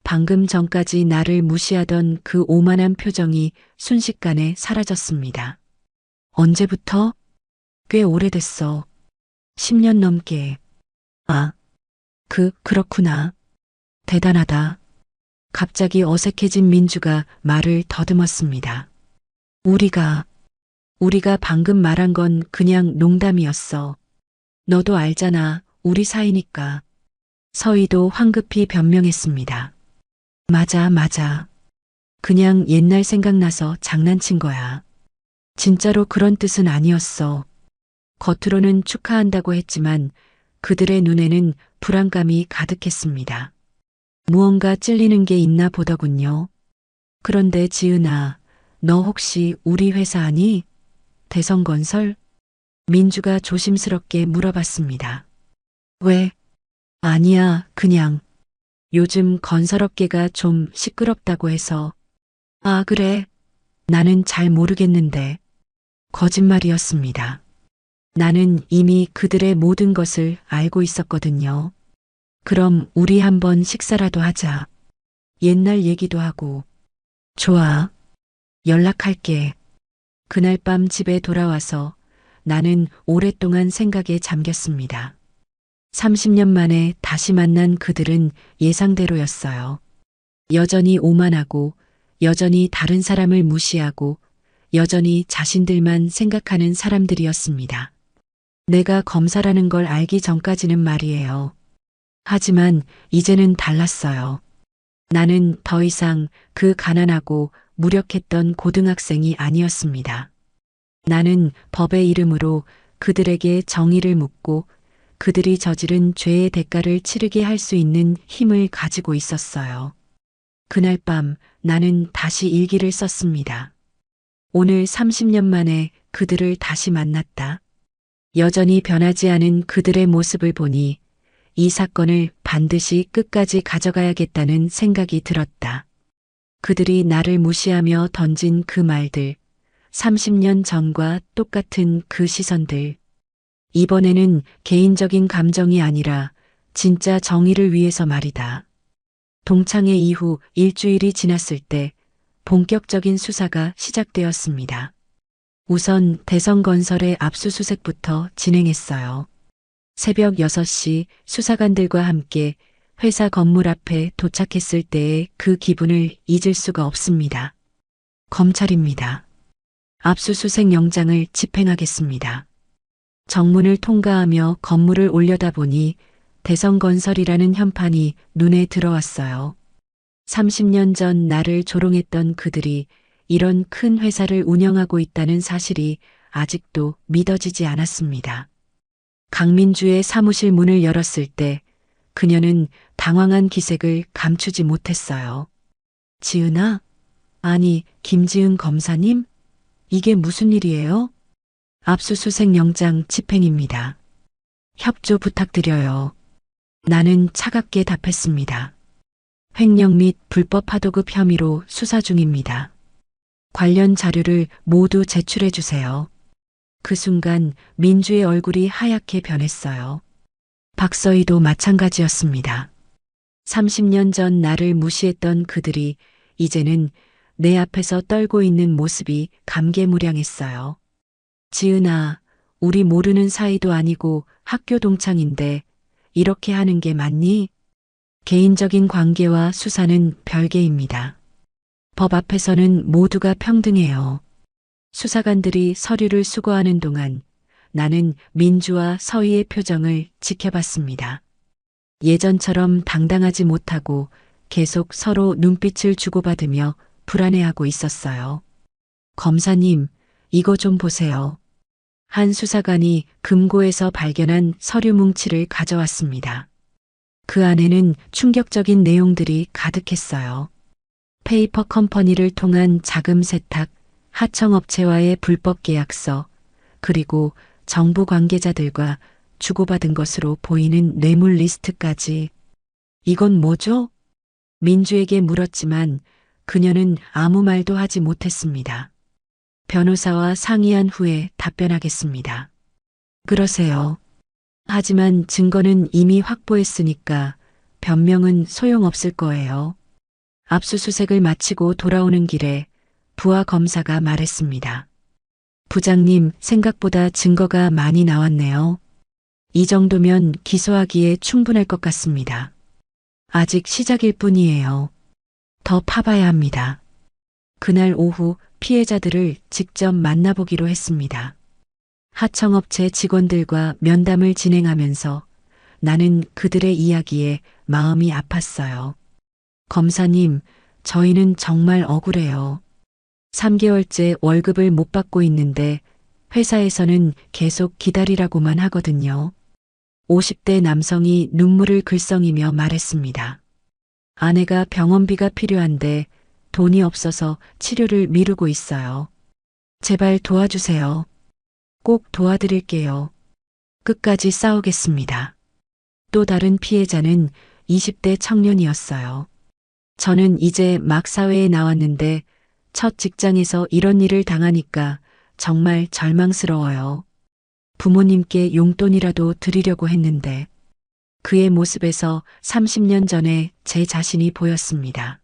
방금 전까지 나를 무시하던 그 오만한 표정이 순식간에 사라졌습니다. 언제부터? 꽤 오래됐어. 10년 넘게. 아, 그렇구나. 대단하다. 갑자기 어색해진 민주가 말을 더듬었습니다. 우리가 방금 말한 건 그냥 농담이었어. 너도 알잖아. 우리 사이니까. 서희도 황급히 변명했습니다. 맞아. 그냥 옛날 생각나서 장난친 거야. 진짜로 그런 뜻은 아니었어. 겉으로는 축하한다고 했지만 그들의 눈에는 불안감이 가득했습니다. 무언가 찔리는 게 있나 보더군요. 그런데 지은아, 너 혹시 우리 회사 아니? 대성건설? 민주가 조심스럽게 물어봤습니다. 왜? 아니야, 그냥. 요즘 건설업계가 좀 시끄럽다고 해서. 아, 그래? 나는 잘 모르겠는데. 거짓말이었습니다. 나는 이미 그들의 모든 것을 알고 있었거든요. 그럼 우리 한번 식사라도 하자. 옛날 얘기도 하고. 좋아. 연락할게. 그날 밤 집에 돌아와서 나는 오랫동안 생각에 잠겼습니다. 30년 만에 다시 만난 그들은 예상대로였어요. 여전히 오만하고, 여전히 다른 사람을 무시하고, 여전히 자신들만 생각하는 사람들이었습니다. 내가 검사라는 걸 알기 전까지는 말이에요. 하지만 이제는 달랐어요. 나는 더 이상 그 가난하고 무력했던 고등학생이 아니었습니다. 나는 법의 이름으로 그들에게 정의를 묻고 그들이 저지른 죄의 대가를 치르게 할 수 있는 힘을 가지고 있었어요. 그날 밤 나는 다시 일기를 썼습니다. 오늘 30년 만에 그들을 다시 만났다. 여전히 변하지 않은 그들의 모습을 보니 이 사건을 반드시 끝까지 가져가야겠다는 생각이 들었다. 그들이 나를 무시하며 던진 그 말들, 30년 전과 똑같은 그 시선들. 이번에는 개인적인 감정이 아니라 진짜 정의를 위해서 말이다. 동창회 이후 일주일이 지났을 때 본격적인 수사가 시작되었습니다. 우선 대성건설의 압수수색부터 진행했어요. 새벽 6시 수사관들과 함께 회사 건물 앞에 도착했을 때의 그 기분을 잊을 수가 없습니다. 검찰입니다. 압수수색 영장을 집행하겠습니다. 정문을 통과하며 건물을 올려다보니 대성건설이라는 현판이 눈에 들어왔어요. 30년 전 나를 조롱했던 그들이 이런 큰 회사를 운영하고 있다는 사실이 아직도 믿어지지 않았습니다. 강민주의 사무실 문을 열었을 때 그녀는 당황한 기색을 감추지 못했어요. 지은아? 아니, 김지은 검사님? 이게 무슨 일이에요? 압수수색 영장 집행입니다. 협조 부탁드려요. 나는 차갑게 답했습니다. 횡령 및 불법 하도급 혐의로 수사 중입니다. 관련 자료를 모두 제출해 주세요. 그 순간 민주의 얼굴이 하얗게 변했어요. 박서희도 마찬가지였습니다. 30년 전 나를 무시했던 그들이 이제는 내 앞에서 떨고 있는 모습이 감개무량했어요. 지은아, 우리 모르는 사이도 아니고 학교 동창인데 이렇게 하는 게 맞니? 개인적인 관계와 수사는 별개입니다. 법 앞에서는 모두가 평등해요. 수사관들이 서류를 수거하는 동안 나는 민주와 서희의 표정을 지켜봤습니다. 예전처럼 당당하지 못하고 계속 서로 눈빛을 주고받으며 불안해하고 있었어요. 검사님, 이거 좀 보세요. 한 수사관이 금고에서 발견한 서류 뭉치를 가져왔습니다. 그 안에는 충격적인 내용들이 가득했어요. 페이퍼 컴퍼니를 통한 자금 세탁, 하청업체와의 불법 계약서, 그리고 정부 관계자들과 주고받은 것으로 보이는 뇌물 리스트까지. 이건 뭐죠? 민주에게 물었지만 그녀는 아무 말도 하지 못했습니다. 변호사와 상의한 후에 답변하겠습니다. 그러세요. 하지만 증거는 이미 확보했으니까 변명은 소용없을 거예요. 압수수색을 마치고 돌아오는 길에 부하 검사가 말했습니다. 부장님, 생각보다 증거가 많이 나왔네요. 이 정도면 기소하기에 충분할 것 같습니다. 아직 시작일 뿐이에요. 더 파봐야 합니다. 그날 오후 피해자들을 직접 만나보기로 했습니다. 하청업체 직원들과 면담을 진행하면서 나는 그들의 이야기에 마음이 아팠어요. 검사님, 저희는 정말 억울해요. 3개월째 월급을 못 받고 있는데 회사에서는 계속 기다리라고만 하거든요. 50대 남성이 눈물을 글썽이며 말했습니다. 아내가 병원비가 필요한데 돈이 없어서 치료를 미루고 있어요. 제발 도와주세요. 꼭 도와드릴게요. 끝까지 싸우겠습니다. 또 다른 피해자는 20대 청년이었어요. 저는 이제 막 사회에 나왔는데 첫 직장에서 이런 일을 당하니까 정말 절망스러워요. 부모님께 용돈이라도 드리려고 했는데 그의 모습에서 30년 전에 제 자신이 보였습니다.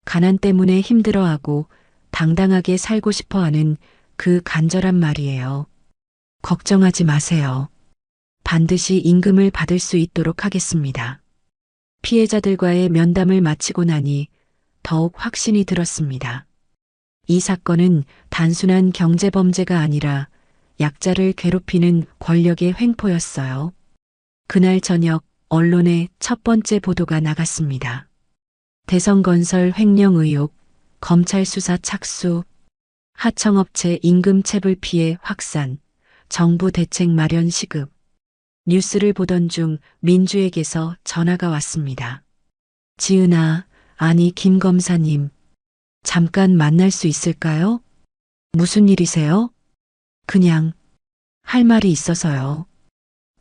가난 때문에 힘들어하고 당당하게 살고 싶어하는 그 간절한 말이에요. 걱정하지 마세요. 반드시 임금을 받을 수 있도록 하겠습니다. 피해자들과의 면담을 마치고 나니 더욱 확신이 들었습니다. 이 사건은 단순한 경제범죄가 아니라 약자를 괴롭히는 권력의 횡포였어요. 그날 저녁 언론에 첫 번째 보도가 나갔습니다. 대성건설 횡령 의혹, 검찰 수사 착수, 하청업체 임금 체불 피해 확산, 정부 대책 마련 시급. 뉴스를 보던 중 민주에게서 전화가 왔습니다. 지은아, 아니 김 검사님. 잠깐 만날 수 있을까요? 무슨 일이세요? 그냥 할 말이 있어서요.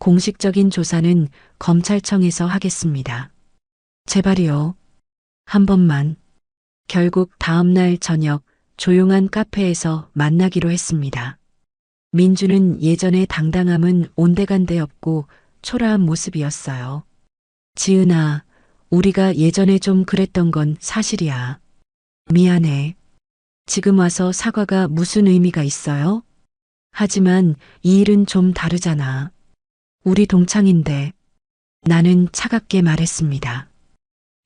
공식적인 조사는 검찰청에서 하겠습니다. 제발이요. 한 번만. 결국 다음 날 저녁 조용한 카페에서 만나기로 했습니다. 민주는 예전의 당당함은 온데간데 없고 초라한 모습이었어요. 지은아, 우리가 예전에 좀 그랬던 건 사실이야. 미안해. 지금 와서 사과가 무슨 의미가 있어요? 하지만 이 일은 좀 다르잖아. 우리 동창인데. 나는 차갑게 말했습니다.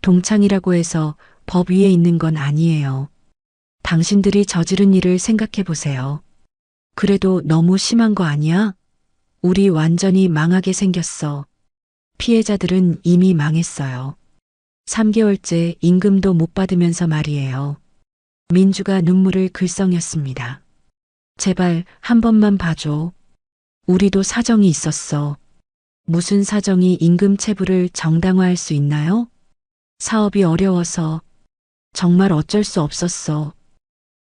동창이라고 해서 법 위에 있는 건 아니에요. 당신들이 저지른 일을 생각해 보세요. 그래도 너무 심한 거 아니야? 우리 완전히 망하게 생겼어. 피해자들은 이미 망했어요. 3개월째 임금도 못 받으면서 말이에요. 민주가 눈물을 글썽였습니다. 제발 한 번만 봐줘. 우리도 사정이 있었어. 무슨 사정이 임금 체불을 정당화할 수 있나요? 사업이 어려워서 정말 어쩔 수 없었어.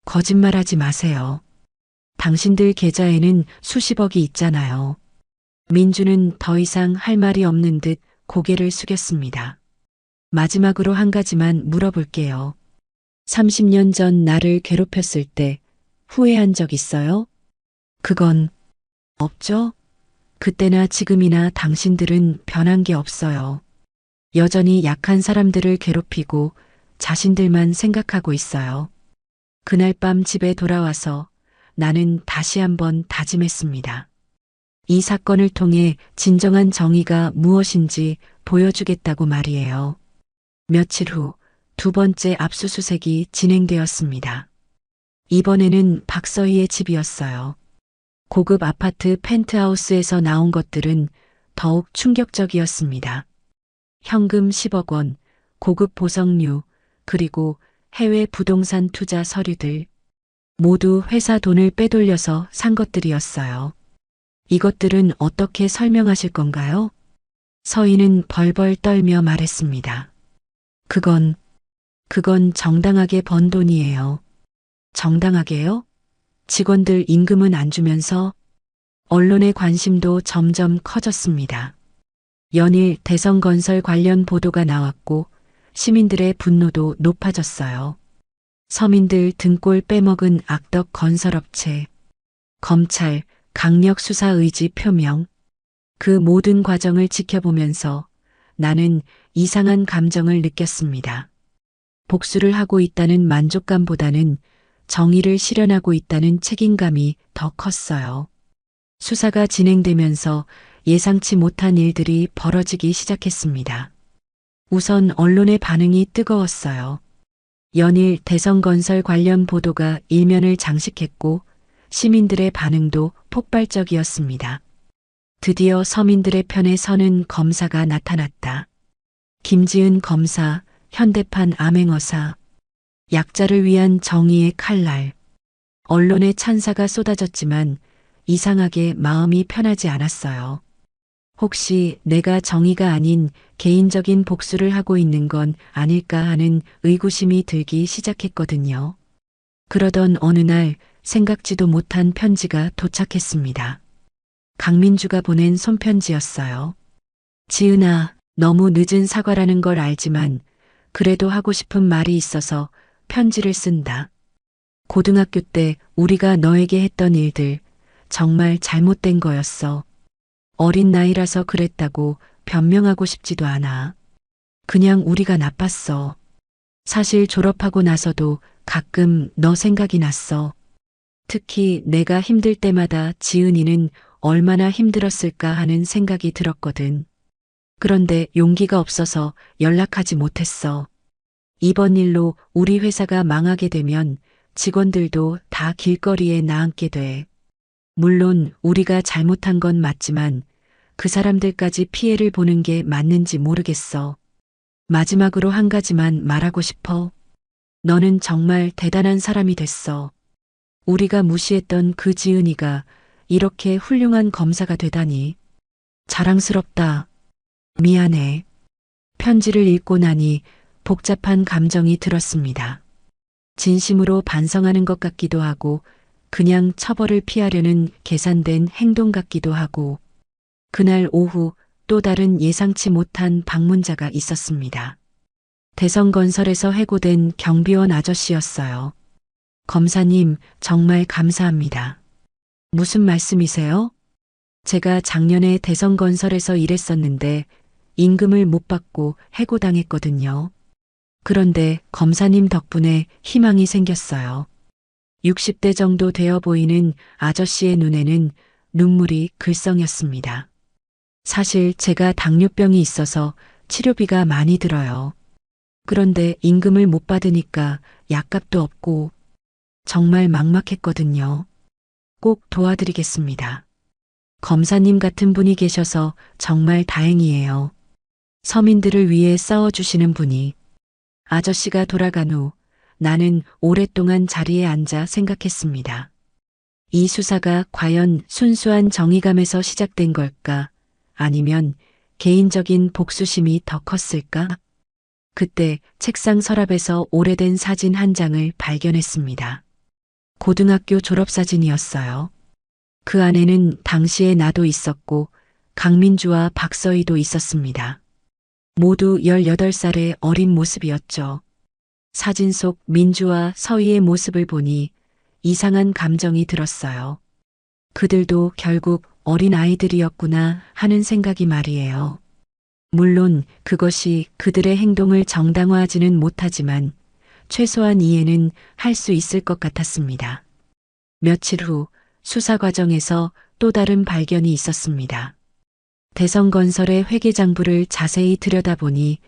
거짓말하지 마세요. 당신들 계좌에는 수십억이 있잖아요. 민주는 더 이상 할 말이 없는 듯 고개를 숙였습니다. 마지막으로 한 가지만 물어볼게요. 30년 전 나를 괴롭혔을 때 후회한 적 있어요? 그건 없죠? 그때나 지금이나 당신들은 변한 게 없어요. 여전히 약한 사람들을 괴롭히고 자신들만 생각하고 있어요. 그날 밤 집에 돌아와서 나는 다시 한번 다짐했습니다. 이 사건을 통해 진정한 정의가 무엇인지 보여주겠다고 말이에요. 며칠 후 두 번째 압수수색이 진행되었습니다. 이번에는 박서희의 집이었어요. 고급 아파트 펜트하우스에서 나온 것들은 더욱 충격적이었습니다. 현금 10억 원, 고급 보석류, 그리고 해외 부동산 투자 서류들. 모두 회사 돈을 빼돌려서 산 것들이었어요. 이것들은 어떻게 설명하실 건가요? 서희는 벌벌 떨며 말했습니다. 그건 정당하게 번 돈이에요. 정당하게요? 직원들 임금은 안 주면서? 언론의 관심도 점점 커졌습니다. 연일 대성건설 관련 보도가 나왔고 시민들의 분노도 높아졌어요. 서민들 등골 빼먹은 악덕 건설업체, 검찰, 강력 수사 의지 표명. 그 모든 과정을 지켜보면서 나는 이상한 감정을 느꼈습니다. 복수를 하고 있다는 만족감보다는 정의를 실현하고 있다는 책임감이 더 컸어요. 수사가 진행되면서 예상치 못한 일들이 벌어지기 시작했습니다. 우선 언론의 반응이 뜨거웠어요. 연일 대성건설 관련 보도가 일면을 장식했고 시민들의 반응도 폭발적이었습니다. 드디어 서민들의 편에 서는 검사가 나타났다. 김지은 검사, 현대판 암행어사, 약자를 위한 정의의 칼날. 언론의 찬사가 쏟아졌지만 이상하게 마음이 편하지 않았어요. 혹시 내가 정의가 아닌 개인적인 복수를 하고 있는 건 아닐까 하는 의구심이 들기 시작했거든요. 그러던 어느 날 생각지도 못한 편지가 도착했습니다. 강민주가 보낸 손편지였어요. 지은아, 너무 늦은 사과라는 걸 알지만 그래도 하고 싶은 말이 있어서 편지를 쓴다. 고등학교 때 우리가 너에게 했던 일들 정말 잘못된 거였어. 어린 나이라서 그랬다고 변명하고 싶지도 않아. 그냥 우리가 나빴어. 사실 졸업하고 나서도 가끔 너 생각이 났어. 특히 내가 힘들 때마다 지은이는 얼마나 힘들었을까 하는 생각이 들었거든. 그런데 용기가 없어서 연락하지 못했어. 이번 일로 우리 회사가 망하게 되면 직원들도 다 길거리에 나앉게 돼. 물론 우리가 잘못한 건 맞지만 그 사람들까지 피해를 보는 게 맞는지 모르겠어. 마지막으로 한 가지만 말하고 싶어. 너는 정말 대단한 사람이 됐어. 우리가 무시했던 그 지은이가 이렇게 훌륭한 검사가 되다니. 자랑스럽다. 미안해. 편지를 읽고 나니 복잡한 감정이 들었습니다. 진심으로 반성하는 것 같기도 하고 그냥 처벌을 피하려는 계산된 행동 같기도 하고 그날 오후 또 다른 예상치 못한 방문자가 있었습니다. 대성건설에서 해고된 경비원 아저씨였어요. 검사님, 정말 감사합니다. 무슨 말씀이세요? 제가 작년에 대성건설에서 일했었는데 임금을 못 받고 해고당했거든요. 그런데 검사님 덕분에 희망이 생겼어요. 60대 정도 되어 보이는 아저씨의 눈에는 눈물이 글썽였습니다. 사실 제가 당뇨병이 있어서 치료비가 많이 들어요. 그런데 임금을 못 받으니까 약값도 없고 정말 막막했거든요. 꼭 도와드리겠습니다. 검사님 같은 분이 계셔서 정말 다행이에요. 서민들을 위해 싸워주시는 분이. 아저씨가 돌아간 후 나는 오랫동안 자리에 앉아 생각했습니다. 이 수사가 과연 순수한 정의감에서 시작된 걸까? 아니면 개인적인 복수심이 더 컸을까? 그때 책상 서랍에서 오래된 사진 한 장을 발견했습니다. 고등학교 졸업사진이었어요. 그 안에는 당시의 나도 있었고 강민주와 박서희도 있었습니다. 모두 18살의 어린 모습이었죠. 사진 속 민주와 서희의 모습을 보니 이상한 감정이 들었어요. 그들도 결국 어린 아이들이었구나 하는 생각이 말이에요. 물론 그것이 그들의 행동을 정당화하지는 못하지만 최소한 이해는 할 수 있을 것 같았습니다. 며칠 후 수사 과정에서 또 다른 발견이 있었습니다. 대성건설의 회계장부를 자세히 들여다보니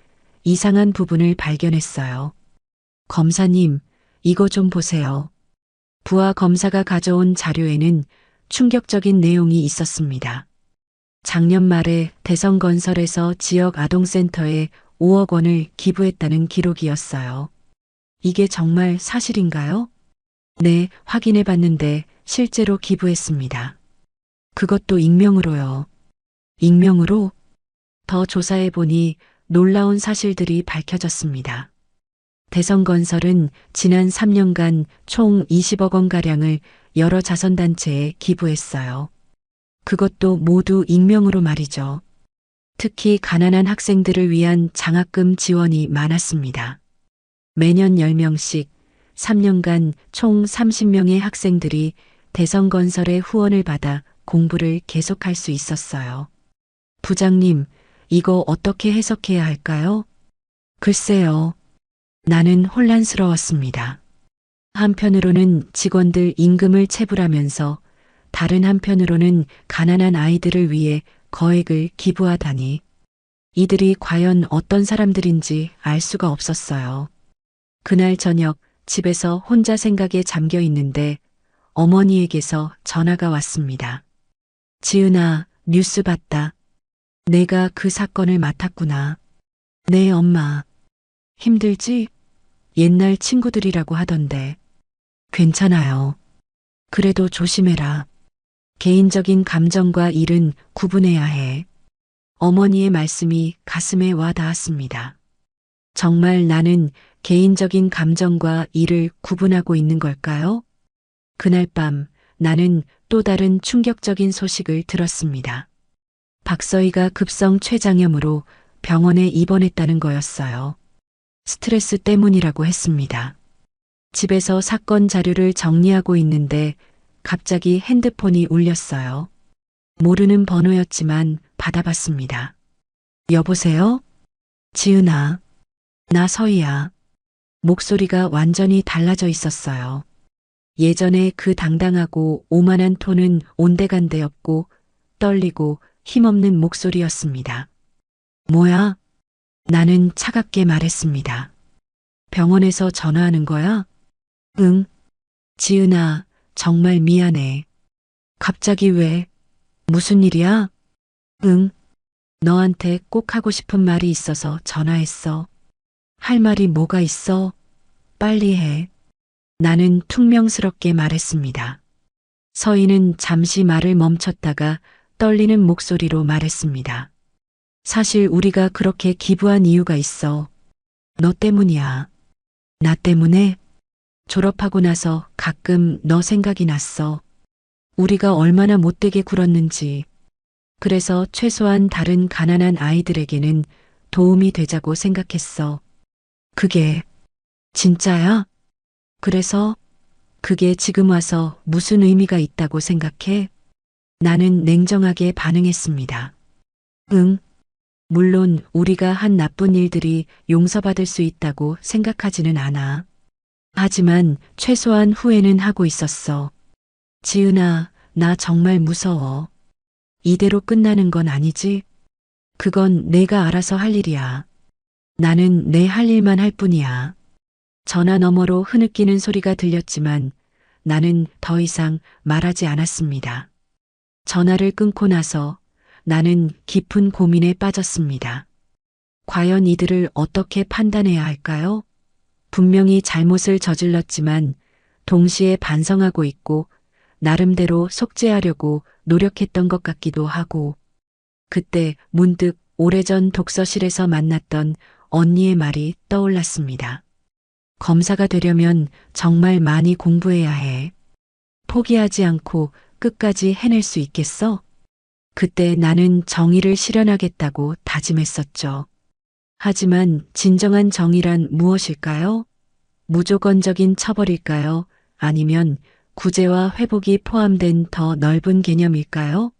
이상한 부분을 발견했어요. 검사님, 이거 좀 보세요. 부하 검사가 가져온 자료에는 충격적인 내용이 있었습니다. 작년 말에 대성건설에서 지역 아동센터에 5억 원을 기부했다는 기록이었어요. 이게 정말 사실인가요? 네, 확인해 봤는데 실제로 기부했습니다. 그것도 익명으로요. 익명으로? 더 조사해 보니 놀라운 사실들이 밝혀졌습니다. 대성건설은 지난 3년간 총 20억 원가량을 여러 자선단체에 기부했어요. 그것도 모두 익명으로 말이죠. 특히 가난한 학생들을 위한 장학금 지원이 많았습니다. 매년 10명씩 3년간 총 30명의 학생들이 대성건설의 후원을 받아 공부를 계속할 수 있었어요. 부장님, 이거 어떻게 해석해야 할까요? 글쎄요. 나는 혼란스러웠습니다. 한편으로는 직원들 임금을 체불하면서 다른 한편으로는 가난한 아이들을 위해 거액을 기부하다니. 이들이 과연 어떤 사람들인지 알 수가 없었어요. 그날 저녁 집에서 혼자 생각에 잠겨 있는데 어머니에게서 전화가 왔습니다. 지은아, 뉴스 봤다. 내가 그 사건을 맡았구나. 네, 엄마. 힘들지? 옛날 친구들이라고 하던데. 괜찮아요. 그래도 조심해라. 개인적인 감정과 일은 구분해야 해. 어머니의 말씀이 가슴에 와 닿았습니다. 정말 나는 개인적인 감정과 일을 구분하고 있는 걸까요? 그날 밤 나는 또 다른 충격적인 소식을 들었습니다. 박서희가 급성 췌장염으로 병원에 입원했다는 거였어요. 스트레스 때문이라고 했습니다. 집에서 사건 자료를 정리하고 있는데 갑자기 핸드폰이 울렸어요. 모르는 번호였지만 받아봤습니다. 여보세요? 지은아. 나 서희야. 목소리가 완전히 달라져 있었어요. 예전에 그 당당하고 오만한 톤은 온데간데 없고 떨리고 힘없는 목소리였습니다. 뭐야? 나는 차갑게 말했습니다. 병원에서 전화하는 거야? 응. 지은아, 정말 미안해. 갑자기 왜? 무슨 일이야? 응. 너한테 꼭 하고 싶은 말이 있어서 전화했어. 할 말이 뭐가 있어? 빨리 해. 나는 퉁명스럽게 말했습니다. 서희는 잠시 말을 멈췄다가 떨리는 목소리로 말했습니다. 사실 우리가 그렇게 기부한 이유가 있어. 너 때문이야. 나 때문에? 졸업하고 나서 가끔 너 생각이 났어. 우리가 얼마나 못되게 굴었는지. 그래서 최소한 다른 가난한 아이들에게는 도움이 되자고 생각했어. 그게 진짜야? 그래서 그게 지금 와서 무슨 의미가 있다고 생각해? 나는 냉정하게 반응했습니다. 응. 물론 우리가 한 나쁜 일들이 용서받을 수 있다고 생각하지는 않아. 하지만 최소한 후회는 하고 있었어. 지은아, 나 정말 무서워. 이대로 끝나는 건 아니지? 그건 내가 알아서 할 일이야. 나는 내 할 일만 할 뿐이야. 전화 너머로 흐느끼는 소리가 들렸지만 나는 더 이상 말하지 않았습니다. 전화를 끊고 나서 나는 깊은 고민에 빠졌습니다. 과연 이들을 어떻게 판단해야 할까요? 분명히 잘못을 저질렀지만 동시에 반성하고 있고 나름대로 속죄하려고 노력했던 것 같기도 하고, 그때 문득 오래전 독서실에서 만났던 언니의 말이 떠올랐습니다. 검사가 되려면 정말 많이 공부해야 해. 포기하지 않고 끝까지 해낼 수 있겠어? 그때 나는 정의를 실현하겠다고 다짐했었죠. 하지만 진정한 정의란 무엇일까요? 무조건적인 처벌일까요? 아니면 구제와 회복이 포함된 더 넓은 개념일까요?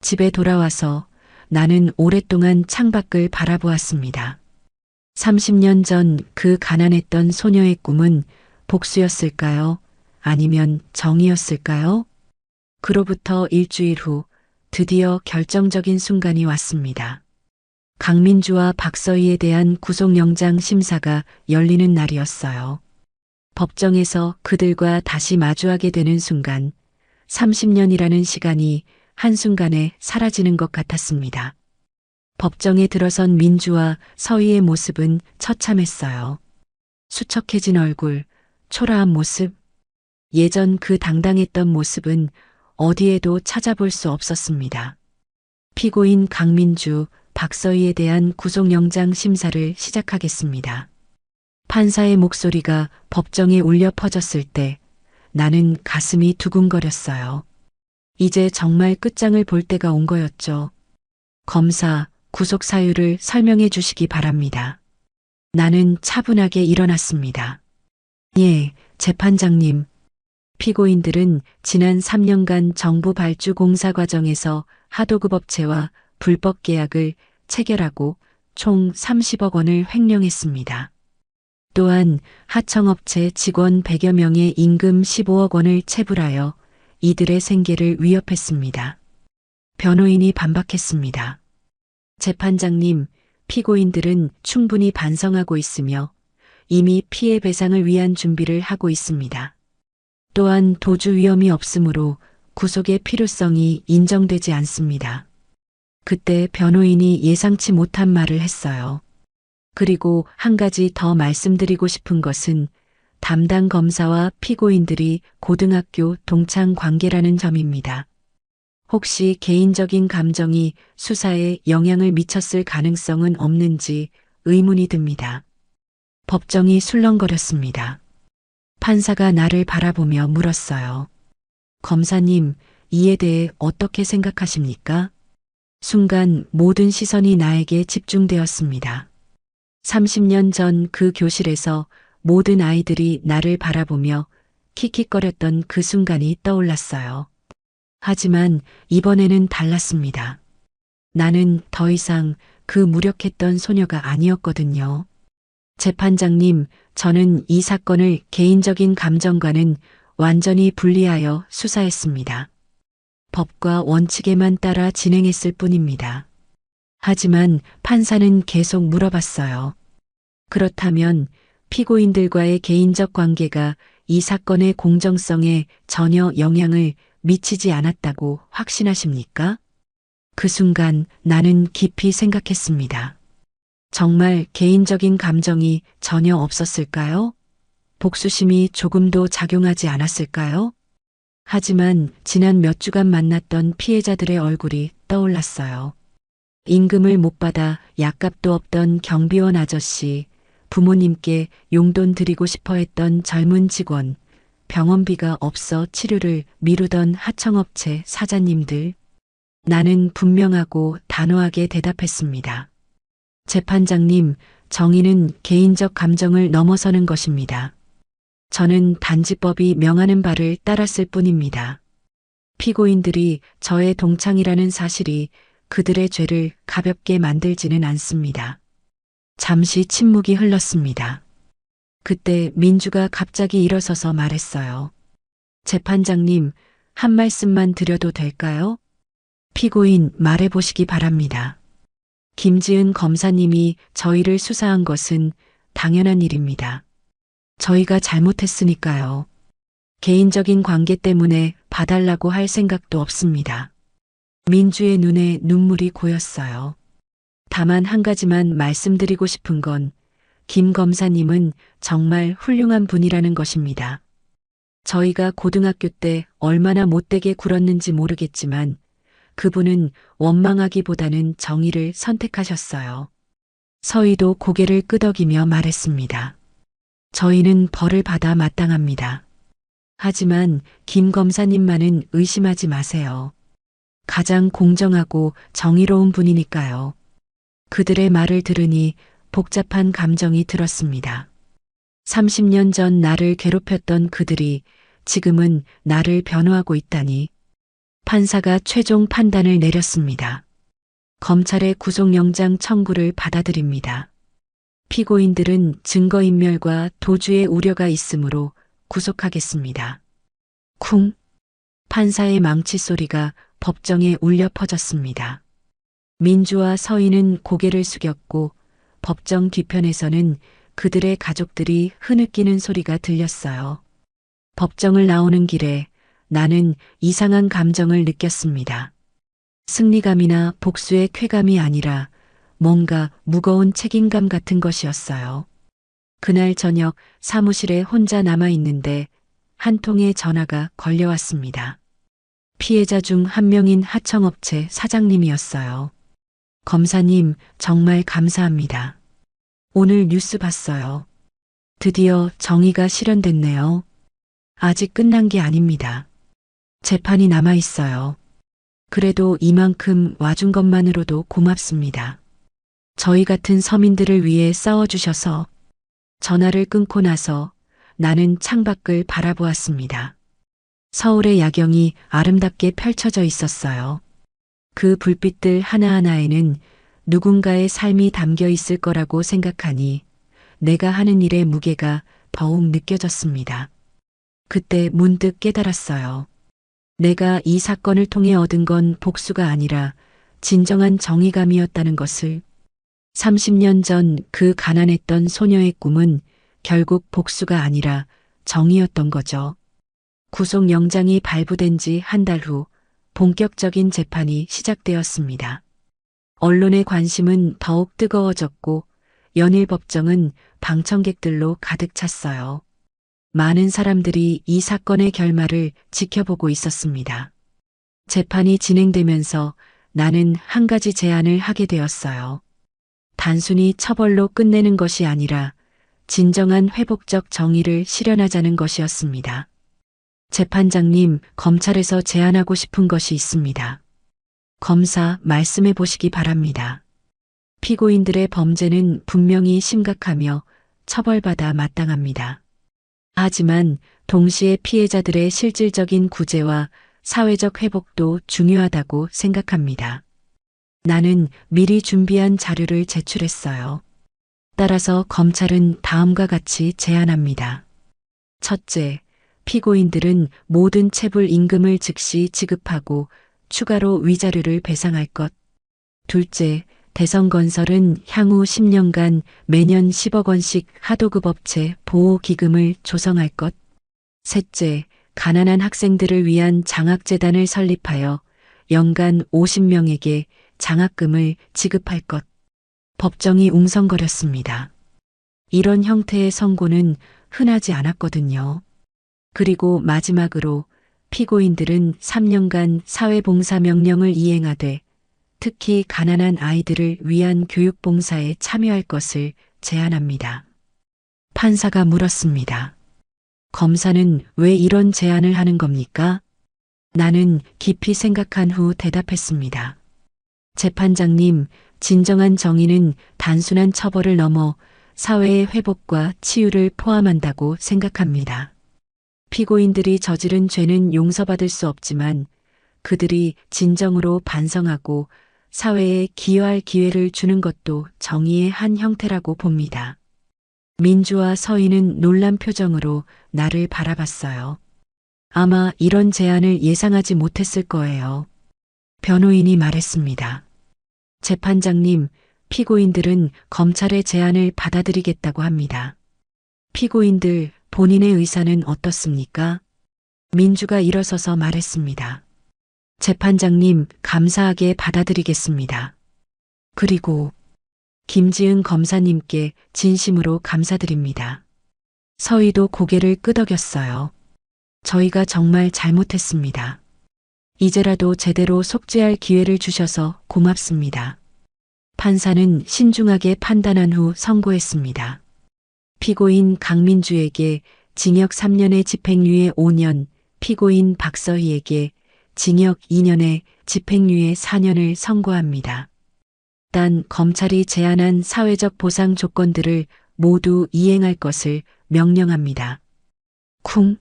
집에 돌아와서 나는 오랫동안 창밖을 바라보았습니다. 30년 전 그 가난했던 소녀의 꿈은 복수였을까요? 아니면 정의였을까요? 그로부터 일주일 후 드디어 결정적인 순간이 왔습니다. 강민주와 박서희에 대한 구속영장 심사가 열리는 날이었어요. 법정에서 그들과 다시 마주하게 되는 순간 30년이라는 시간이 한순간에 사라지는 것 같았습니다. 법정에 들어선 민주와 서희의 모습은 처참했어요. 수척해진 얼굴, 초라한 모습, 예전 그 당당했던 모습은 어디에도 찾아볼 수 없었습니다. 피고인 강민주, 박서희에 대한 구속영장 심사를 시작하겠습니다. 판사의 목소리가 법정에 울려 퍼졌을 때 나는 가슴이 두근거렸어요. 이제 정말 끝장을 볼 때가 온 거였죠. 검사, 구속 사유를 설명해 주시기 바랍니다. 나는 차분하게 일어났습니다. 예, 재판장님. 피고인들은 지난 3년간 정부 발주 공사 과정에서 하도급 업체와 불법 계약을 체결하고 총 30억 원을 횡령했습니다. 또한 하청업체 직원 100여 명의 임금 15억 원을 체불하여 이들의 생계를 위협했습니다. 변호인이 반박했습니다. 재판장님, 피고인들은 충분히 반성하고 있으며 이미 피해 배상을 위한 준비를 하고 있습니다. 또한 도주 위험이 없으므로 구속의 필요성이 인정되지 않습니다. 그때 변호인이 예상치 못한 말을 했어요. 그리고 한 가지 더 말씀드리고 싶은 것은 담당 검사와 피고인들이 고등학교 동창 관계라는 점입니다. 혹시 개인적인 감정이 수사에 영향을 미쳤을 가능성은 없는지 의문이 듭니다. 법정이 술렁거렸습니다. 판사가 나를 바라보며 물었어요. 검사님, 이에 대해 어떻게 생각하십니까? 순간 모든 시선이 나에게 집중되었습니다. 30년 전 그 교실에서 모든 아이들이 나를 바라보며 킥킥거렸던 그 순간이 떠올랐어요. 하지만 이번에는 달랐습니다. 나는 더 이상 그 무력했던 소녀가 아니었거든요. 재판장님, 저는 이 사건을 개인적인 감정과는 완전히 분리하여 수사했습니다. 법과 원칙에만 따라 진행했을 뿐입니다. 하지만 판사는 계속 물어봤어요. 그렇다면 피고인들과의 개인적 관계가 이 사건의 공정성에 전혀 영향을 미치지 않았다고 확신하십니까? 그 순간 나는 깊이 생각했습니다. 정말 개인적인 감정이 전혀 없었을까요? 복수심이 조금도 작용하지 않았을까요? 하지만 지난 몇 주간 만났던 피해자들의 얼굴이 떠올랐어요. 임금을 못 받아 약값도 없던 경비원 아저씨, 부모님께 용돈 드리고 싶어 했던 젊은 직원, 병원비가 없어 치료를 미루던 하청업체 사장님들. 나는 분명하고 단호하게 대답했습니다. 재판장님, 정의는 개인적 감정을 넘어서는 것입니다. 저는 단지 법이 명하는 바를 따랐을 뿐입니다. 피고인들이 저의 동창이라는 사실이 그들의 죄를 가볍게 만들지는 않습니다. 잠시 침묵이 흘렀습니다. 그때 민주가 갑자기 일어서서 말했어요. 재판장님, 한 말씀만 드려도 될까요? 피고인 말해보시기 바랍니다. 김지은 검사님이 저희를 수사한 것은 당연한 일입니다. 저희가 잘못했으니까요. 개인적인 관계 때문에 봐달라고 할 생각도 없습니다. 민주의 눈에 눈물이 고였어요. 다만 한 가지만 말씀드리고 싶은 건 김 검사님은 정말 훌륭한 분이라는 것입니다. 저희가 고등학교 때 얼마나 못되게 굴었는지 모르겠지만 그분은 원망하기보다는 정의를 선택하셨어요. 서희도 고개를 끄덕이며 말했습니다. 저희는 벌을 받아 마땅합니다. 하지만 김 검사님만은 의심하지 마세요. 가장 공정하고 정의로운 분이니까요. 그들의 말을 들으니 복잡한 감정이 들었습니다. 30년 전 나를 괴롭혔던 그들이 지금은 나를 변호하고 있다니. 판사가 최종 판단을 내렸습니다. 검찰의 구속영장 청구를 받아들입니다. 피고인들은 증거인멸과 도주의 우려가 있으므로 구속하겠습니다. 쿵! 판사의 망치 소리가 법정에 울려 퍼졌습니다. 민주와 서희는 고개를 숙였고 법정 뒤편에서는 그들의 가족들이 흐느끼는 소리가 들렸어요. 법정을 나오는 길에 나는 이상한 감정을 느꼈습니다. 승리감이나 복수의 쾌감이 아니라 뭔가 무거운 책임감 같은 것이었어요. 그날 저녁 사무실에 혼자 남아 있는데 한 통의 전화가 걸려왔습니다. 피해자 중 한 명인 하청업체 사장님이었어요. 검사님, 정말 감사합니다. 오늘 뉴스 봤어요. 드디어 정의가 실현됐네요. 아직 끝난 게 아닙니다. 재판이 남아 있어요. 그래도 이만큼 와준 것만으로도 고맙습니다. 저희 같은 서민들을 위해 싸워주셔서. 전화를 끊고 나서 나는 창밖을 바라보았습니다. 서울의 야경이 아름답게 펼쳐져 있었어요. 그 불빛들 하나하나에는 누군가의 삶이 담겨 있을 거라고 생각하니 내가 하는 일의 무게가 더욱 느껴졌습니다. 그때 문득 깨달았어요. 내가 이 사건을 통해 얻은 건 복수가 아니라 진정한 정의감이었다는 것을. 30년 전 그 가난했던 소녀의 꿈은 결국 복수가 아니라 정의였던 거죠. 구속영장이 발부된 지 한 달 후 본격적인 재판이 시작되었습니다. 언론의 관심은 더욱 뜨거워졌고 연일 법정은 방청객들로 가득 찼어요. 많은 사람들이 이 사건의 결말을 지켜보고 있었습니다. 재판이 진행되면서 나는 한 가지 제안을 하게 되었어요. 단순히 처벌로 끝내는 것이 아니라 진정한 회복적 정의를 실현하자는 것이었습니다. 재판장님, 검찰에서 제안하고 싶은 것이 있습니다. 검사, 말씀해 보시기 바랍니다. 피고인들의 범죄는 분명히 심각하며 처벌받아 마땅합니다. 하지만 동시에 피해자들의 실질적인 구제와 사회적 회복도 중요하다고 생각합니다. 나는 미리 준비한 자료를 제출했어요. 따라서 검찰은 다음과 같이 제안합니다. 첫째, 피고인들은 모든 체불 임금을 즉시 지급하고 추가로 위자료를 배상할 것. 둘째, 대성건설은 향후 10년간 매년 10억 원씩 하도급 업체 보호기금을 조성할 것. 셋째, 가난한 학생들을 위한 장학재단을 설립하여 연간 50명에게 장학금을 지급할 것. 법정이 웅성거렸습니다. 이런 형태의 선고는 흔하지 않았거든요. 그리고 마지막으로 피고인들은 3년간 사회봉사 명령을 이행하되 특히 가난한 아이들을 위한 교육봉사에 참여할 것을 제안합니다. 판사가 물었습니다. 검사는 왜 이런 제안을 하는 겁니까? 나는 깊이 생각한 후 대답했습니다. 재판장님, 진정한 정의는 단순한 처벌을 넘어 사회의 회복과 치유를 포함한다고 생각합니다. 피고인들이 저지른 죄는 용서받을 수 없지만 그들이 진정으로 반성하고 사회에 기여할 기회를 주는 것도 정의의 한 형태라고 봅니다. 민주와 서희는 놀란 표정으로 나를 바라봤어요. 아마 이런 제안을 예상하지 못했을 거예요. 변호인이 말했습니다. 재판장님, 피고인들은 검찰의 제안을 받아들이겠다고 합니다. 피고인들 본인의 의사는 어떻습니까? 민주가 일어서서 말했습니다. 재판장님, 감사하게 받아들이겠습니다. 그리고 김지은 검사님께 진심으로 감사드립니다. 서희도 고개를 끄덕였어요. 저희가 정말 잘못했습니다. 이제라도 제대로 속죄할 기회를 주셔서 고맙습니다. 판사는 신중하게 판단한 후 선고했습니다. 피고인 강민주에게 징역 3년에 집행유예 5년, 피고인 박서희에게 징역 2년에 집행유예 4년을 선고합니다. 단 검찰이 제안한 사회적 보상 조건들을 모두 이행할 것을 명령합니다. 쿵!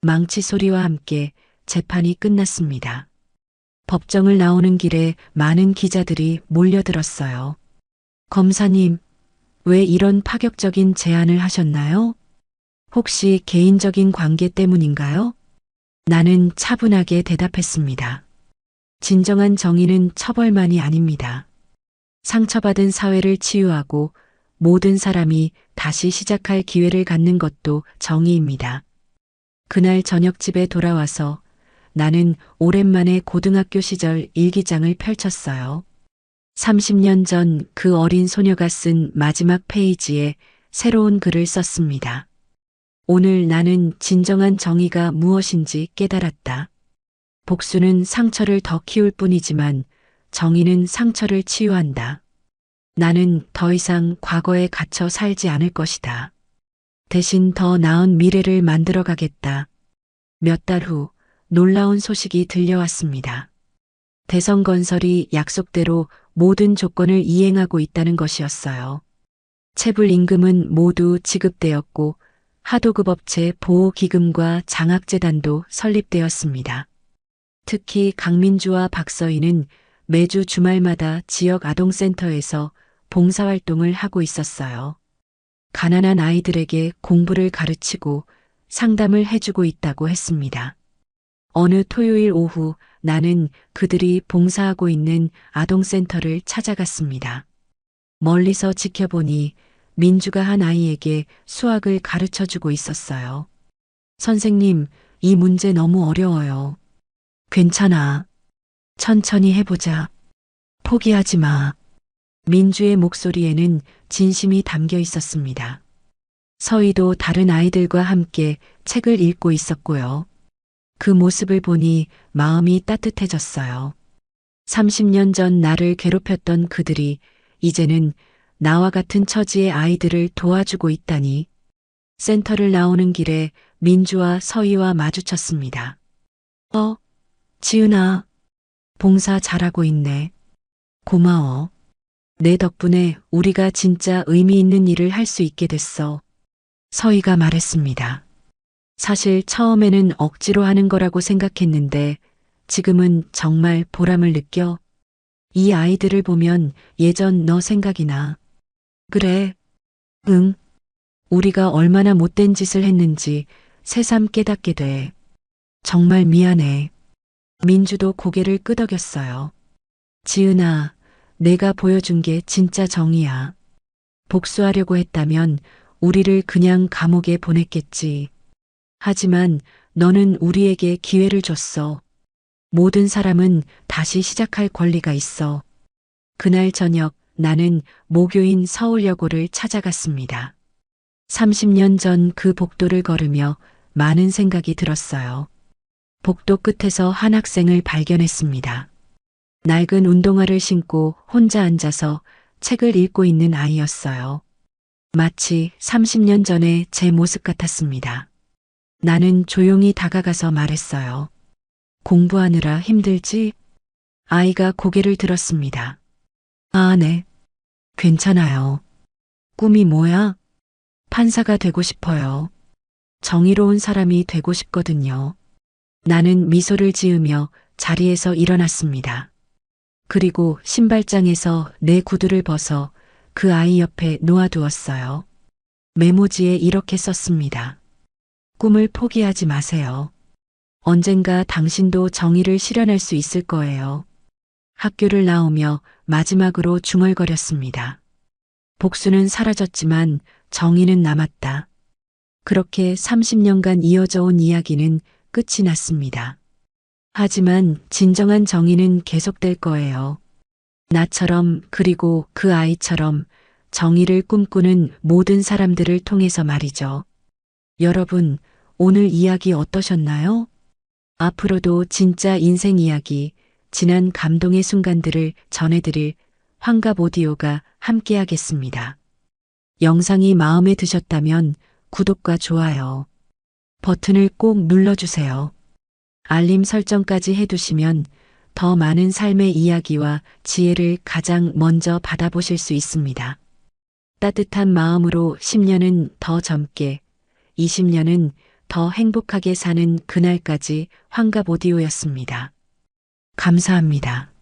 망치 소리와 함께 재판이 끝났습니다. 법정을 나오는 길에 많은 기자들이 몰려들었어요. 검사님, 왜 이런 파격적인 제안을 하셨나요? 혹시 개인적인 관계 때문인가요? 나는 차분하게 대답했습니다. 진정한 정의는 처벌만이 아닙니다. 상처받은 사회를 치유하고 모든 사람이 다시 시작할 기회를 갖는 것도 정의입니다. 그날 저녁 집에 돌아와서 나는 오랜만에 고등학교 시절 일기장을 펼쳤어요. 30년 전 그 어린 소녀가 쓴 마지막 페이지에 새로운 글을 썼습니다. 오늘 나는 진정한 정의가 무엇인지 깨달았다. 복수는 상처를 더 키울 뿐이지만 정의는 상처를 치유한다. 나는 더 이상 과거에 갇혀 살지 않을 것이다. 대신 더 나은 미래를 만들어 가겠다. 몇 달 후 놀라운 소식이 들려왔습니다. 대성건설이 약속대로 모든 조건을 이행하고 있다는 것이었어요. 체불 임금은 모두 지급되었고 하도급업체 보호기금과 장학재단도 설립되었습니다. 특히 강민주와 박서희는 매주 주말마다 지역 아동센터에서 봉사활동을 하고 있었어요. 가난한 아이들에게 공부를 가르치고 상담을 해주고 있다고 했습니다. 어느 토요일 오후 나는 그들이 봉사하고 있는 아동센터를 찾아갔습니다. 멀리서 지켜보니 민주가 한 아이에게 수학을 가르쳐 주고 있었어요. 선생님, 이 문제 너무 어려워요. 괜찮아. 천천히 해보자. 포기하지 마. 민주의 목소리에는 진심이 담겨 있었습니다. 서희도 다른 아이들과 함께 책을 읽고 있었고요. 그 모습을 보니 마음이 따뜻해졌어요. 30년 전 나를 괴롭혔던 그들이 이제는 나와 같은 처지의 아이들을 도와주고 있다니. 센터를 나오는 길에 민주와 서희와 마주쳤습니다. 지은아, 봉사 잘하고 있네. 고마워. 내 덕분에 우리가 진짜 의미 있는 일을 할 수 있게 됐어. 서희가 말했습니다. 사실 처음에는 억지로 하는 거라고 생각했는데 지금은 정말 보람을 느껴. 이 아이들을 보면 예전 너 생각이 나. 그래. 응. 우리가 얼마나 못된 짓을 했는지 새삼 깨닫게 돼. 정말 미안해. 민주도 고개를 끄덕였어요. 지은아, 내가 보여준 게 진짜 정의야. 복수하려고 했다면 우리를 그냥 감옥에 보냈겠지. 하지만 너는 우리에게 기회를 줬어. 모든 사람은 다시 시작할 권리가 있어. 그날 저녁 나는 모교인 서울여고를 찾아갔습니다. 30년 전 그 복도를 걸으며 많은 생각이 들었어요. 복도 끝에서 한 학생을 발견했습니다. 낡은 운동화를 신고 혼자 앉아서 책을 읽고 있는 아이였어요. 마치 30년 전의 제 모습 같았습니다. 나는 조용히 다가가서 말했어요. 공부하느라 힘들지? 아이가 고개를 들었습니다. 아, 네. 괜찮아요. 꿈이 뭐야? 판사가 되고 싶어요. 정의로운 사람이 되고 싶거든요. 나는 미소를 지으며 자리에서 일어났습니다. 그리고 신발장에서 내 구두를 벗어 그 아이 옆에 놓아두었어요. 메모지에 이렇게 썼습니다. 꿈을 포기하지 마세요. 언젠가 당신도 정의를 실현할 수 있을 거예요. 학교를 나오며 마지막으로 중얼거렸습니다. 복수는 사라졌지만 정의는 남았다. 그렇게 30년간 이어져 온 이야기는 끝이 났습니다. 하지만 진정한 정의는 계속될 거예요. 나처럼 그리고 그 아이처럼 정의를 꿈꾸는 모든 사람들을 통해서 말이죠. 여러분, 오늘 이야기 어떠셨나요? 앞으로도 진짜 인생 이야기, 지난 감동의 순간들을 전해드릴 환갑 오디오가 함께하겠습니다. 영상이 마음에 드셨다면 구독과 좋아요 버튼을 꼭 눌러주세요. 알림 설정까지 해두시면 더 많은 삶의 이야기와 지혜를 가장 먼저 받아보실 수 있습니다. 따뜻한 마음으로 10년은 더 젊게, 20년은 더 행복하게 사는 그날까지 환갑 오디오였습니다. 감사합니다.